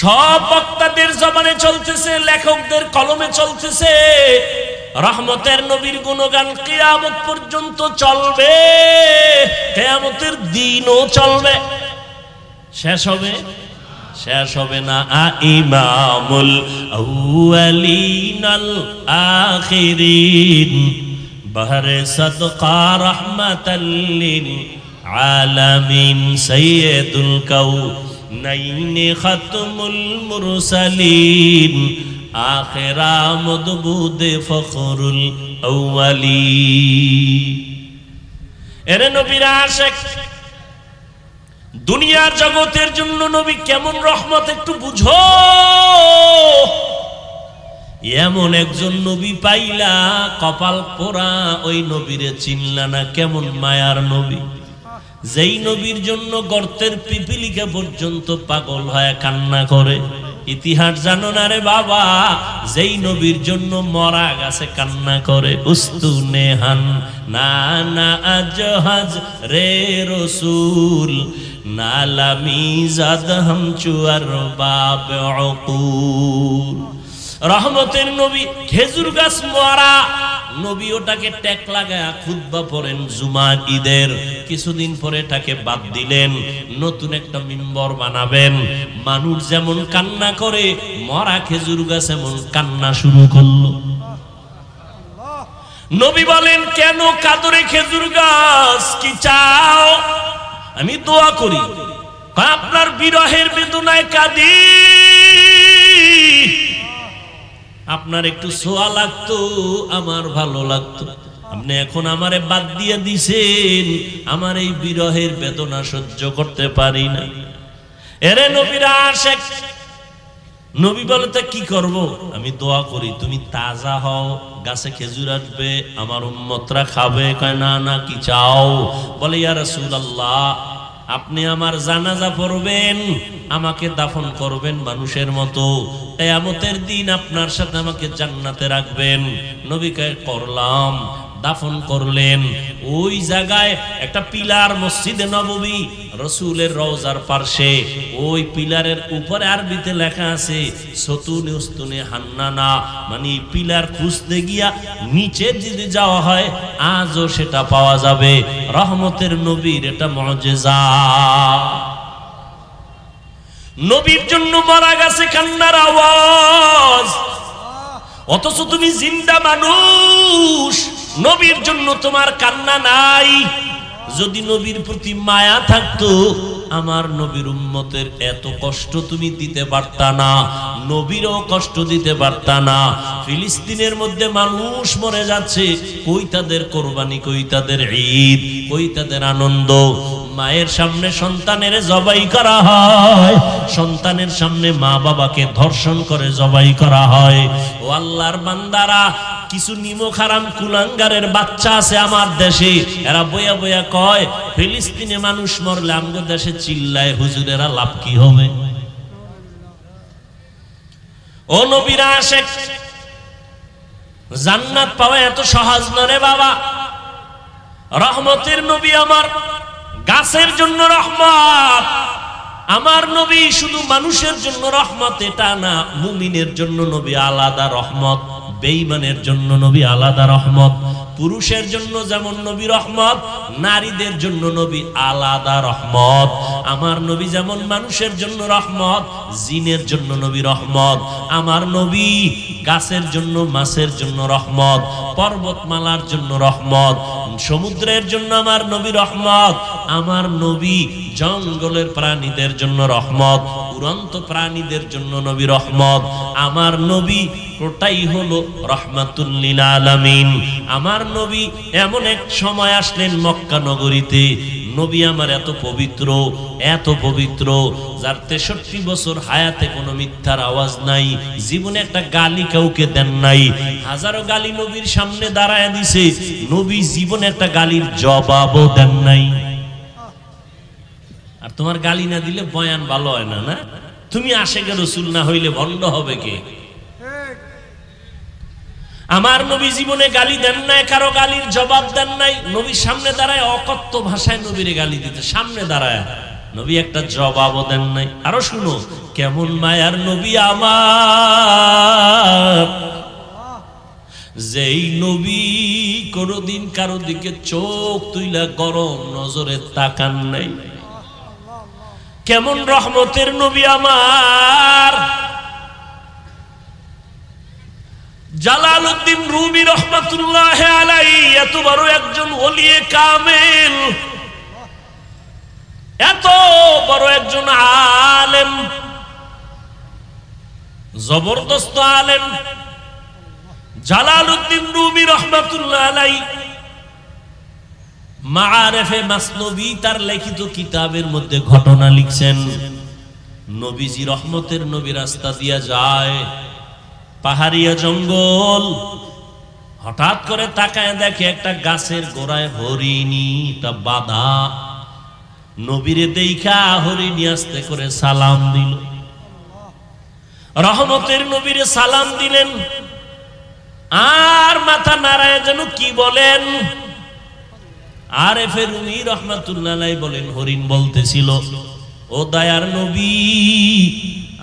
A: সব বক্তাদের জবানে চলতেছে, লেখকদের কলমে চলতেছে। রহমতের নবীর গুণগান কিয়ামত পর্যন্ত চলবে, কিয়ামতের দিনও চলবে। শেষ হবে? শেষ হবে না। ইমামুল আউয়ালিনাল আখিরিন বাহরে সাদকা রাহমাতাল লিল আলামিন সাইয়্যিদুল কাউনাইন খাতমুল মুরসালিন আখিরা মদবুদ ফখরুল আউয়ালিন। এরে নবীর আশিক, দুনিয়ার জগতের জন্য নবী কেমন রহমত একটু বুঝো। এমন একজন নবী পাইলা কপাল পোড়া, ওই নবীরে চিনলা না, কেমন মায়ার নবী। যেই নবীর জন্য গর্তের পিপিলিকা পর্যন্ত পাগল হয়ে কান্না করে। ইতিহাস জানো না রে বাবা, যেই নবীর জন্য মরা গাছে কান্না করে। উস্তুনে হান না না আজহাজ রে রসুল নালামি জাদ হাম চুয়ার বাব উকুল। রহমতের নবী খেজুর গাছ মরা, নবী ওটাকে ট্যাক লাগায়া খুতবা পড়েন জুমার ঈদের। কিছুদিন পরে এটাকে বাদ দিলেন, নতুন একটা মিম্বর বানাবেন। মানুষ যেমন কান্না করে, মরা খেজুর গাছ এমন কান্না শুরু করলো। নবী বলেন, কেন কাদরে খেজুর গাছ, কি চাও? আমি দোয়া করি। আপনার বিরহের বেদনায় কাঁদি, আপনার একটু সোয়া লাগতো, আমার ভালো লাগতো। আপনি এখন আমারে বাদ দিয়ে দিছেন, আমার এই বিরহের বেদনা সহ্য করতে পারি না। এরে নবীরা আশেক, নবী বলে তা কি করব? আমি দোয়া করি তুমি তাজা হও, গাছে খেজুর আসবে, আমার উম্মতরা খাবে। কয় না না, কি চাও? বলে ইয়া রাসূলুল্লাহ, আপনি আমার জানাজা পড়বেন, আমাকে দাফন করবেন মানুষের মতো, কিয়ামতের দিন আপনার সাথে আমাকে জান্নাতে রাখবেন। নবী কয় করলাম। দাফন করলেন। ওই জায়গায় একটা পিলার, মসজিদে নববী, রাসূলের রওজার পাশে, ওই পিলারের উপরে আরবিতে লেখা আছে সতুনে উস্তুনে হান্নানা, মানে পিলার খুঁজতে গিয়া নিচে যদি যাওয়া হয় আজও সেটা পাওয়া যাবে। রহমতের নবীর এটা মুজিজা। নবীর জন্য মারা গেছে কান্নার আওয়াজ, অথচ তুমি জিন্দা মানুষ, নবীর জন্য তোমার কান্না নাই। যদি নবীর প্রতি মায়া থাকতো, আমার নবীর উম্মতের এত কষ্ট তুমি দিতে পারতা না, নবীরও কষ্ট দিতে পারতা না। ফিলিস্তিনের মধ্যে মানুষ মরে যাচ্ছে, কই তাদের কোরবানি, কই তাদের ঈদ, কই তাদের আনন্দ? মায়ের সামনে সন্তানের জবাই করা হয়, সন্তানের সামনে মা বাবাকে ধর্ষণ করে জবাই করা হয়। ও আল্লাহর বান্দারা, কিছু নিমক হারাম কুলাঙ্গারের বাচ্চা আছে আমার দেশে, এরা বইয়া বইয়া কয় ফিলিস্তিনে মানুষ মরলে আমগো দেশে চিল্লায়, হুজুরেরা লাভ কি হবে? ও নবীরা আশেক, জান্নাত পাওয়া এত সহজ না রে বাবা। রহমতের নবী আমার, গাছের জন্য রহমত। আমার নবী শুধু মানুষের জন্য রহমত এটা না, মুমিনের জন্য নবী আলাদা রহমত, বেঈমানের জন্য নবী আলাদা রহমত। পুরুষের জন্য যেমন নবী রহমত, নারীদের জন্য নবী আলাদা রহমত। আমার নবী যেমন মানুষের জন্য রহমত, জিনের জন্য নবী রহমত। আমার নবী গাছের জন্য, মাছের জন্য রহমত, পর্বতমালার জন্য রহমত, সমুদ্রের জন্য আমার নবী রহমত। আমার নবী জঙ্গলের প্রাণীদের জন্য রহমত, উড়ন্ত প্রাণীদের জন্য নবী রহমত। আমার নবী ওটাই হলো রাহমাতুল লিল আলামিন। আমার নবী এমন এক সময় আসলেন মক্কা নগরীতে, নবী আমার এত পবিত্র, এত পবিত্র, যার 63 বছর হায়াতে কোনো মিথ্যার আওয়াজ নাই, জীবনে একটা গালি কাউকে দেন নাই। হাজারো গালি নবীর সামনে দাঁড়ায় দিছে, নবী জীবনে একটা গালির জবাবও দেন নাই। আর তোমার গালি না দিলে বয়ান ভালো হয় না, না? তুমি আশেকে রাসূল না হইলে ভণ্ড হবে কে? আমার নবী জীবনে গালি দেন নাই, কারো গালির জবাব দেন নাই। নবীর সামনে দাঁড়ায় অকথ্য ভাষায় নবীরে গালি দিতে, সামনে দাঁড়ায়, নবী একটা জবাবও দেন নাই। আরো শুনো, কেমন মায়ার নবী আমার, যেই নবী কোনদিন কারো দিকে চোখ তুইলা গরম নজরে তাকান নাই। কেমন রহমতের নবী আমার। জালালউদ্দিন রুমি রহমাতুল্লাহ আলাইহি এত বড় একজন ওলিয়ে কামেল, এত বড় একজন আলেম, জবরদস্ত আলেম জালালউদ্দিন রুমি রহমাতুল্লাহ আলাইহি মাআরিফে মাসনবী তার লিখিত কিতাবের মধ্যে ঘটনা লিখছেন। নবীজি রহমতের নবী রাস্তা দিয়া যায়, পাহাড়িয়া জঙ্গল। হঠাৎ করে তাকায় দেখে একটা গাছের গোড়ায় হরিণীটা বাঁধা। নবীরে দেইখা হরিণী আস্তে করে সালাম দিল। রহমতের নবীরে সালাম দিলেন আর মাথা নাড়ায় যেন কি বলেন। আরেফে রুমি রহমাতুল্লাহ আলাইহি বলেন, হরিণ বলতেছিল, ও দয়ার নবী,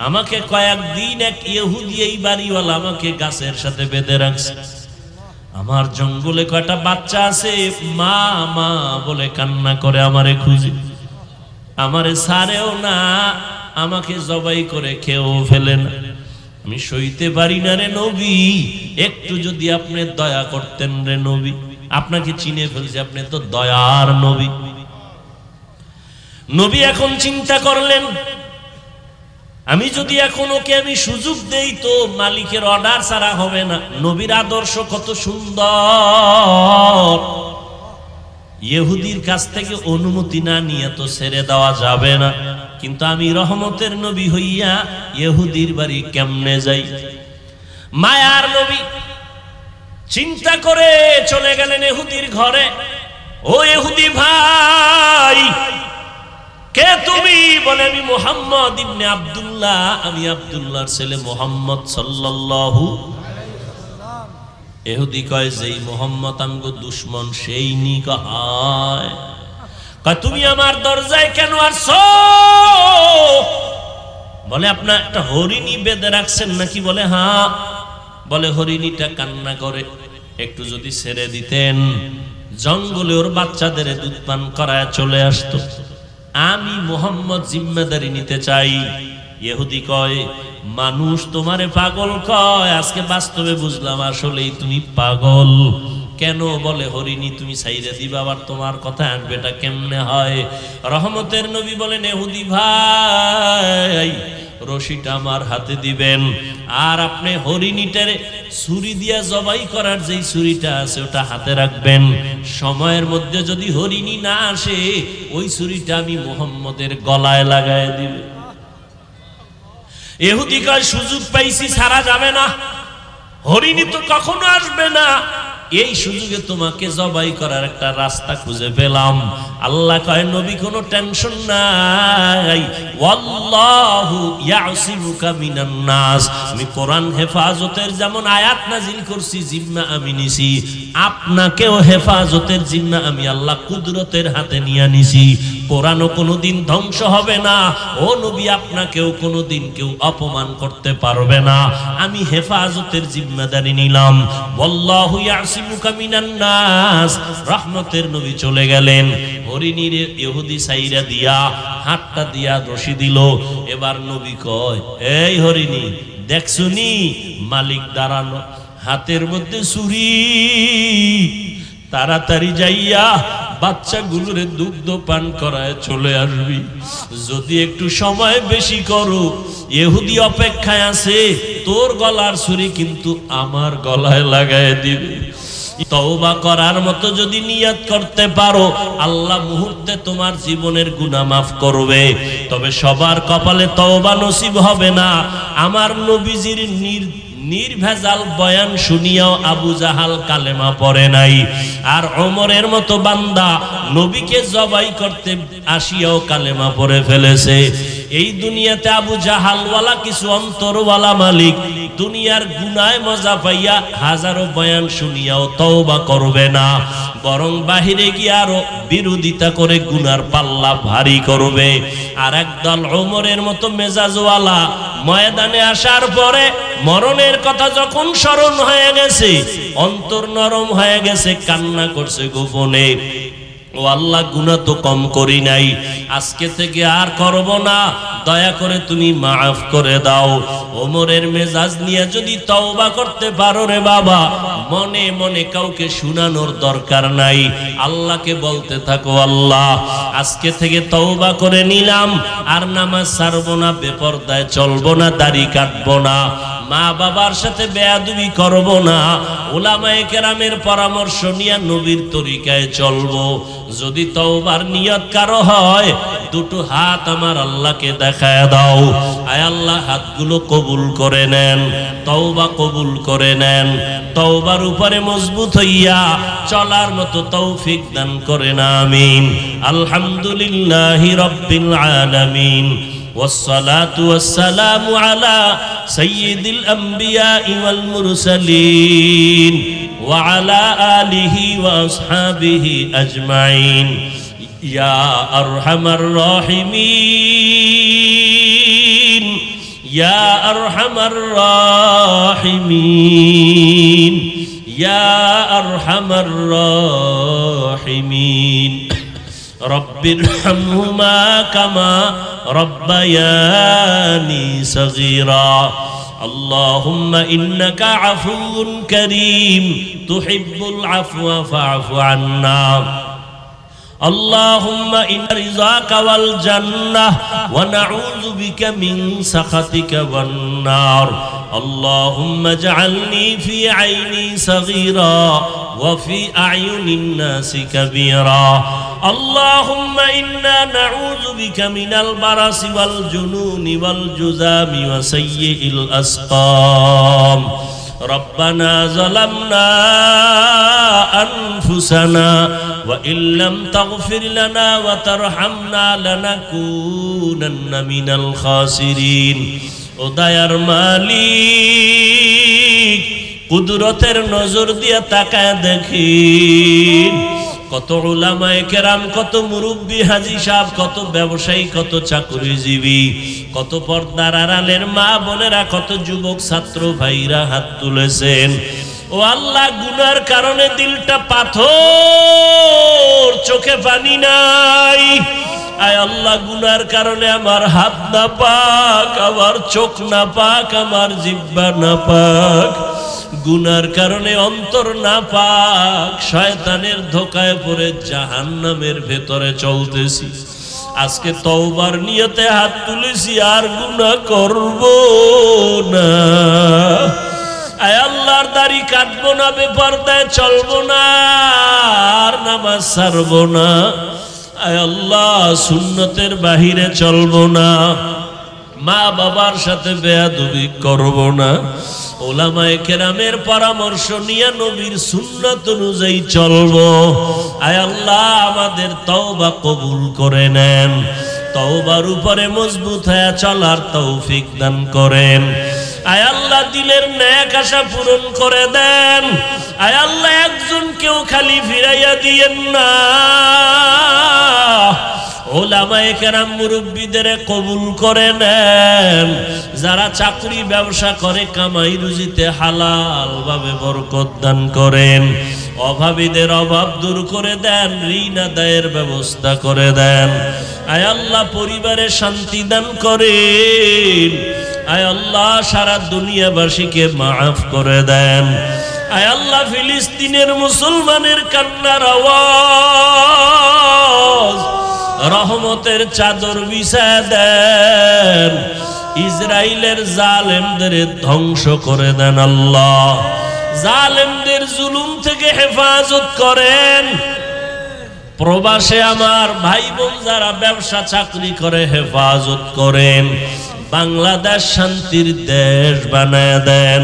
A: আমাকে কয়েকদিন এক ইহুদি এই বাড়িওয়ালা আমাকে গাছের সাথে বেঁধে রাখছে। আমার জঙ্গলে কয়টা বাচ্চা আছে, মা মা বলে কান্না করে আমারে খুঁজে, আমারে ছাড়েও না, আমাকে জবাই করে খেয়েও ফেলে না। আমি সইতে পারি না রে নবী, একটু যদি আপনি দয়া করতেন রে নবী। আপনাকে চিনে ফেলছে, আপনি তো দয়ার নবী। নবী এখন চিন্তা করলেন, আমি যদি এখন ওকে আমি সুযোগ দেই তো মালিকের অর্ডার ছাড়া হবে না। নবীর আদর্শ কত সুন্দর, ইহুদির কাছ থেকে অনুমতি না নিয়ে তো ছেড়ে দেওয়া যাবে না। কিন্তু আমি রহমতের নবী হইয়া ইহুদির বাড়ি কেমনে যাই? মায়ার নবী চিন্তা করে চলে গেলেন ইহুদির ঘরে। ও ইহুদি ভাই, কে তুমি? বলে, আমি মুহাম্মদ ইবনে আব্দুল্লাহ, আমি আব্দুল্লাহর ছেলে মুহাম্মদ সাল্লাল্লাহু আলাইহি ওয়াসাল্লাম। ইহুদি কয়, যেই মুহাম্মদ আমগো দুশমন সেই নি কয়। কয়, তুমি আমার দরজায় কেন আসছো? বলে, আপনার একটা হরিণী বেঁধে রাখছেন নাকি? বলে, হ্যাঁ। বলে, হরিণীটা কান্না করে, একটু যদি ছেড়ে দিতেন জঙ্গলে ওর বাচ্চাদের দুধ পান করায় চলে আসতো। আমি মুহাম্মদ জিম্মেদারি নিতে চাই। ইহুদি কয়, মানুষ তোমারে পাগল কয়, আজকে বাস্তবে বুঝলাম আসলেই তুমি পাগল। কেন? বলে, হরিণী তুমি ছাইরে দিবা, আবার তোমার কথা আনবেটা কেমনে হয়? রহমতের নবী বলেন, ইহুদি ভাই, রশিটা আমার হাতে দিবেন, আর আপনি হরিণীটারে ছুরি দিয়া জবাই করার যেই ছুরিটা আছে ওটা হাতে রাখবেন। সময়ের মধ্যে যদি হরিণী না আসে, ওই ছুরিটা আমি মুহাম্মদের গলায় লাগায় দিব। ইহুদি কয়, সুযোগ পাইছি, ছাড়া যাবে না, হরিণী তো কখনো আসবে না, এই সুযোগে তোমাকে জবাই করার একটা রাস্তা খুঁজে পেলাম। আল্লাহ কয়, নবী কোনো টেনশন নাই, ওয়াল্লাহু ইয়াসিমুকা মিনান নাস। আমি কোরআন হেফাজতের যেমন আয়াত নাজিল করছি, জিম্মা আমি নিছি, আপনাকেও হেফাজতের জিম্মা আমি আল্লাহ কুদরতের হাতে নিয়ে নিছি। কোরআনও কোনোদিন ধ্বংস হবে না, ও নবী আপনাকেও কোনোদিন কেউ অপমান করতে পারবে না। আমি হেফাজতের জিম্মাদারি নিলাম। ওয়াল্লাহু ইয়াসিমুকা মিনান নাস। রহমতের নবী চলে গেলেন। হরিণীর ইহুদি সাইরা দিয়া হাতটা দিয়া রশি দিল। এবার নবী কয়, এই হরিণী দেখছুনি মালিক দাঁড়ানো, হাতের মধ্যে ছুরি, তাড়াতাড়ি যাইয়া বাচ্চাগুলোরে দুগ্ধ পান করায় চলে আসবি। যদি একটু সময় বেশি করো, ইহুদি অপেক্ষায় আছে, তোর গলার ছুরি কিন্তু আমার গলায় লাগায় দিবে। তওবা করার মতো যদি নিয়ত করতে পারো, আল্লাহ মুহূর্তে তোমার জীবনের গুনাহ মাফ করবে। তবে সবার কপালে তওবা নসিব হবে না। আমার নবীজির নির্ভেজাল বয়ান শুনিয়াও আবু জাহাল কালেমা পড়ে নাই, আর ওমরের মতো বান্দা নবীকে জবাই করতে আসিয়াও কালেমা পড়ে ফেলেছে। এই দুনিয়াতে আবু জাহালওয়ালা কিছু অন্তরওয়ালা মালিক দুনিয়ার গুনায় মজা পাইয়া হাজারো বয়ান শুনিয়াও তওবা করবে না, বরং বাহিরে গিয়ে আরো বিরোধিতা করে গুনার পাল্লা ভারী করবে। আর একদল ওমরের মতো মেজাজওয়ালা ময়দানে আসার পরে মরণের কথা যখন স্মরণ হয়ে গেছে, অন্তর নরম হয়ে গেছে, কান্না করছে গোপনে, ও আল্লাহ, গুনাহ তো কম করি নাই, আজকে থেকে আর করব না, দয়া করে তুমি মাফ করে দাও। ওমরের মেজাজ নিয়ে যদি তওবা করতে পারো রে বাবা, মনে মনে কাউকে শুনানোর দরকার নাই, আল্লাহকে বলতে থাকো, আল্লাহ আজকে থেকে তওবা করে নিলাম, আর নামাজ ছাড়বো না, বেপরদায় চলবো না, দাড়ি কাটবো না, মা বাবার সাথে বেয়াদবি করব না, উলামায়ে কেরামের পরামর্শ নিয়ে নবীর তরিকায় চলবো। যদি তওবার নিয়ত কারো হয়, দুটো হাত আমার আল্লাহকে দেখায় দাও। আয় আল্লাহ, হাতগুলো কবুল করে নেন, তওবা কবুল করে নেন, তওবার উপরে মজবুত হইয়া চলার মতো তৌফিক দান করেন, আমিন। আলহামদুলিল্লাহি রাব্বিল আলামিন, والصلاة والسلام على سيد الأنبياء والمرسلين وعلى آله وأصحابه أجمعين يا أرحم الراحمين يا أرحم الراحمين يا أرحم الراحمين رب ارحمهما كما ربياني صغيرا اللهم إنك عفو كريم تحب العفو فاعف عنا اللهم إن رضاك والجنة ونعوذ بك من سخطك والنار اللهم اجعلني في عيني صغيرا وفي أعين الناس كبيرا اللهم إنا نعوذ بك من البرص والجنون والجذام وسيء الأسقام ربنا ظلمنا أنفسنا وإن لم تغفر لنا وترحمنا لنكونن من الخاسرين ও দয়ার মালিক, কুদরতের নজর দিয়ে তাকায় দেখিন কত উলামায়ে কেরাম, কত মুরব্বী হাজী সাহেব, কত ব্যবসায়ী, কত চাকরিজীবী, কত পর্দার আড়ালের মা বোনেরা, কত যুবক ছাত্র ভাইরা হাত তুলেছেন। ও আল্লাহ, গুনার কারণে দিলটা পাথর, চোখে পানি নাই। আয় আল্লাহ, গুনার কারণে আমার হাত না পাক, আমার চোখ না পাক, আমার জিহ্বা না পাক, গুনার কারণে অন্তর না পাক, শয়তানের ধোকায় পড়ে জাহান্নামের ভেতরে চলতেছি। আজকে তওবার নিয়তে হাত তুলেছি, আর গুনাহ করব না। আয় আল্লাহর দাড়ি কাটবো না, বেপরদায় চলবো না, আর নামাজ ছাড়বো না। আয় আল্লাহ, সুন্নতের বাহিরে চলবো না, মা বাবার সাথে বেয়াদবি করব না, উলামায়ে কেরামের পরামর্শ নিয়ে নবীর সুন্নাত অনুযায়ী চলবো। আয় আল্লাহ, আমাদের তওবা কবুল করে নেন, তওবার উপরে মজবুত হয়ে চলার তৌফিক দান করেন। আয় আল্লাহ, দিলের নেক আশা পূরণ করে দেন। আয় আল্লাহ, একজন কেউ খালি ফিরাইয়া দিয়েন না। উলামায়ে কেরাম মুরব্বীদের কবুল করে নেন। যারা চাকরি ব্যবসা করে, কামাই রুজিতে হালাল ভাবে বরকত দান করেন। অভাবীদের অভাব দূর করে দেন, ঋণ আদায়ের ব্যবস্থা করে দেন। আয় আল্লাহ, পরিবারে শান্তি দান করেন। আয় আল্লাহ, সারা দুনিয়াবাসীকে মাফ করে দেন। আয় আল্লাহ, ফিলিস্তিনের মুসলমানের কান্নার আওয়াজ রহমতের চাদর বিছায় দেন। ইসরায়েলের জালেমদের ধ্বংস করে দেন আল্লাহ, জালেমদের জুলুম থেকে হেফাজত করেন। প্রবাসে আমার ভাই বোন যারা ব্যবসা চাকরি করে, হেফাজত করেন। বাংলাদেশ শান্তির দেশ বানায় দেন।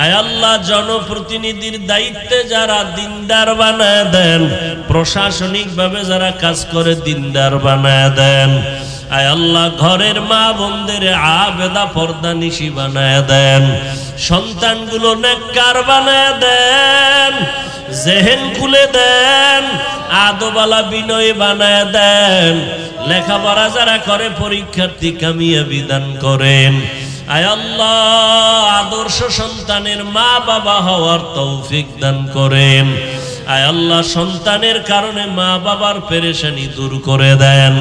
A: আয় আল্লাহ, জনপ্রতিনিধির দায়িত্বে যারা, দিনদার বানায় দেন। প্রশাসনিক ভাবে যারা কাজ করে, দিনদার বানায় দেন। আয় আল্লাহ, ঘরের মা বোনদের আবেদা পর্দানিশী বানায় দেন। সন্তানগুলো নেককার বানায় দেন। জেহেন খুলে দেন, আদবালা বিনয় বানায় দেন। লেখাপড়া যারা করে, পরীক্ষার্থী কামিয়াবি দান করেন। আয় আল্লাহ, আদর্শ সন্তানের মা বাবা হওয়ার তৌফিক দান করেন। আয় আল্লাহ, সন্তানের কারণে মা বাবার পেরেশানি দূর করে দেন।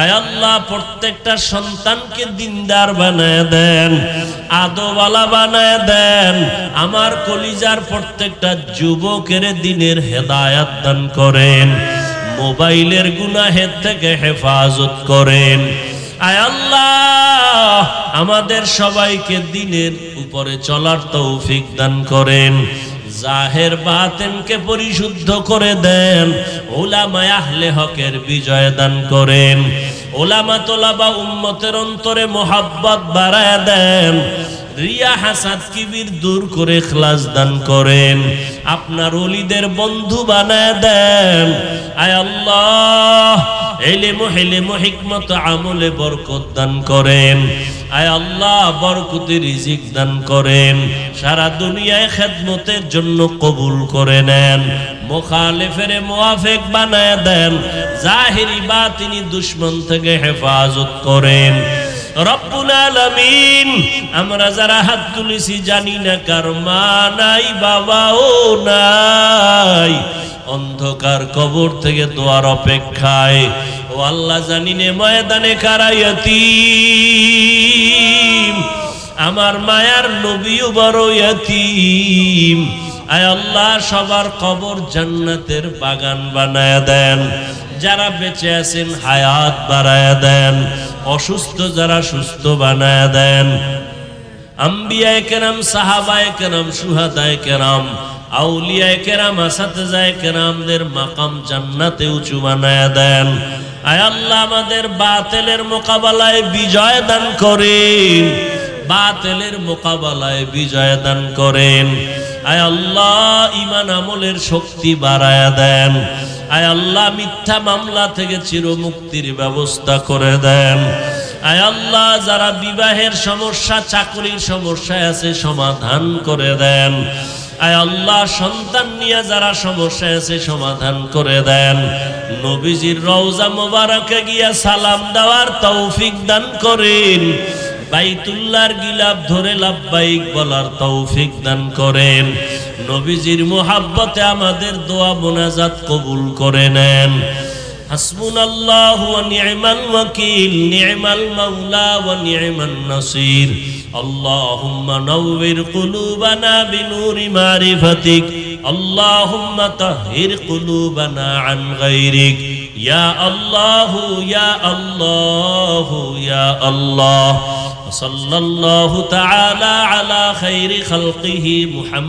A: আয় আল্লাহ, প্রত্যেকটা সন্তানকে দিনদার বানায় দেন, আদওয়ালা বানায় দেন। আমার কলিজার প্রত্যেকটা যুবকের দিনের হেদায়াত দান করেন। মোবাইলের গুনাহের থেকে হেফাজত করেন। আয় আল্লাহ আমাদের সবাইকে দ্বীনের উপরে চলার তৌফিক দান করেন, জাহের বাতেনকে পরিশুদ্ধ করে দেন, উলামায়ে আহলে হকের বিজয় দান করেন, উলামা তোলাবা উম্মতের অন্তরে মোহাব্বত বাড়ায় দেন, রিয়া হাসাদ কিবির দূর করে ইখলাস দান করেন, আপনার ওলিদের বন্ধু বানায় দেন। আয় আল্লাহ ইলম হিকমত আমলে বরকত দান করেন, আয় আল্লাহ বরকতি রিজিক দান করেন, সারা দুনিয়ায় খেদমতের জন্য কবুল করে নেন, মুখালিফের মুওয়াফিক বানায় দেন, জাহিরি বাতিনি দুশমন থেকে হেফাজত করেন। রব্বুল আলামিন আমরা যারা হাত তুলেছি জানি না কার মা নাই বাবাও নাই, অন্ধকার কবর থেকে দোয়ার অপেক্ষায়, ও আল্লাহ জানি নে ময়দানে কারা ইয়াতীম, আমার মায়ার নবীও বড় ইয়াতীম। আয় আল্লাহ সবার কবর জান্নাতের বাগান বানায় দেন, যারা বেঁচে আছেন হায়াত বাড়ায় দেন, অসুস্থ যারা সুস্থ বানায় দেন। আম্বিয়ায়ে কেরাম, সাহাবায়ে কেরাম, শুহাদায়ে কেরাম, আউলিয়ায়ে কেরাম, আসাতেজায়ে কেরামদের মাকাম জান্নাতে উঁচু বানায় দেন। আয় আল্লাহ আমাদের বাতিলের মোকাবেলায় বিজয় দান করেন, বাতিলের মোকাবেলায় বিজয় দান করেন। আয় আল্লাহ ঈমান আমলের শক্তি বাড়ায় দেন। আয় আল্লাহ মিথ্যা মামলা থেকে চিরমুক্তির ব্যবস্থা করে দেন। আয় আল্লাহ যারা বিবাহের সমস্যা, চাকরির সমস্যায় আছে সমাধান করে দেন। আয় আল্লাহ সন্তান নিয়ে যারা সমস্যায় আছে সমাধান করে দেন। নবীজির রওজা মোবারকে গিয়া সালাম দেওয়ার তৌফিক দান করেন, বাইতুল্লাহর গিলাফ ধরে লাব্বাইক বলার তৌফিক দান করেন। নবীজির মুহাব্বতে আমাদের দোয়া মোনাজাত কবুল করে নেন। হাসবুনাল্লাহু ওয়া নি'মাল ওয়াকিল, নি'মাল মাওলা ওয়া নি'মান নাসির। আল্লাহুম্মা নাওবির কুলুবানা বিনুরি মারিফাতিক, আল্লাহুম্মা তাহহির কুলুবানা আন গায়রিক। ইয়া আল্লাহু ইয়া আল্লাহু ইয়া আল্লাহ। সাল্লাল্লাহু তাআলা আলা খায়রি খালকিহি মুহাম্মাদ।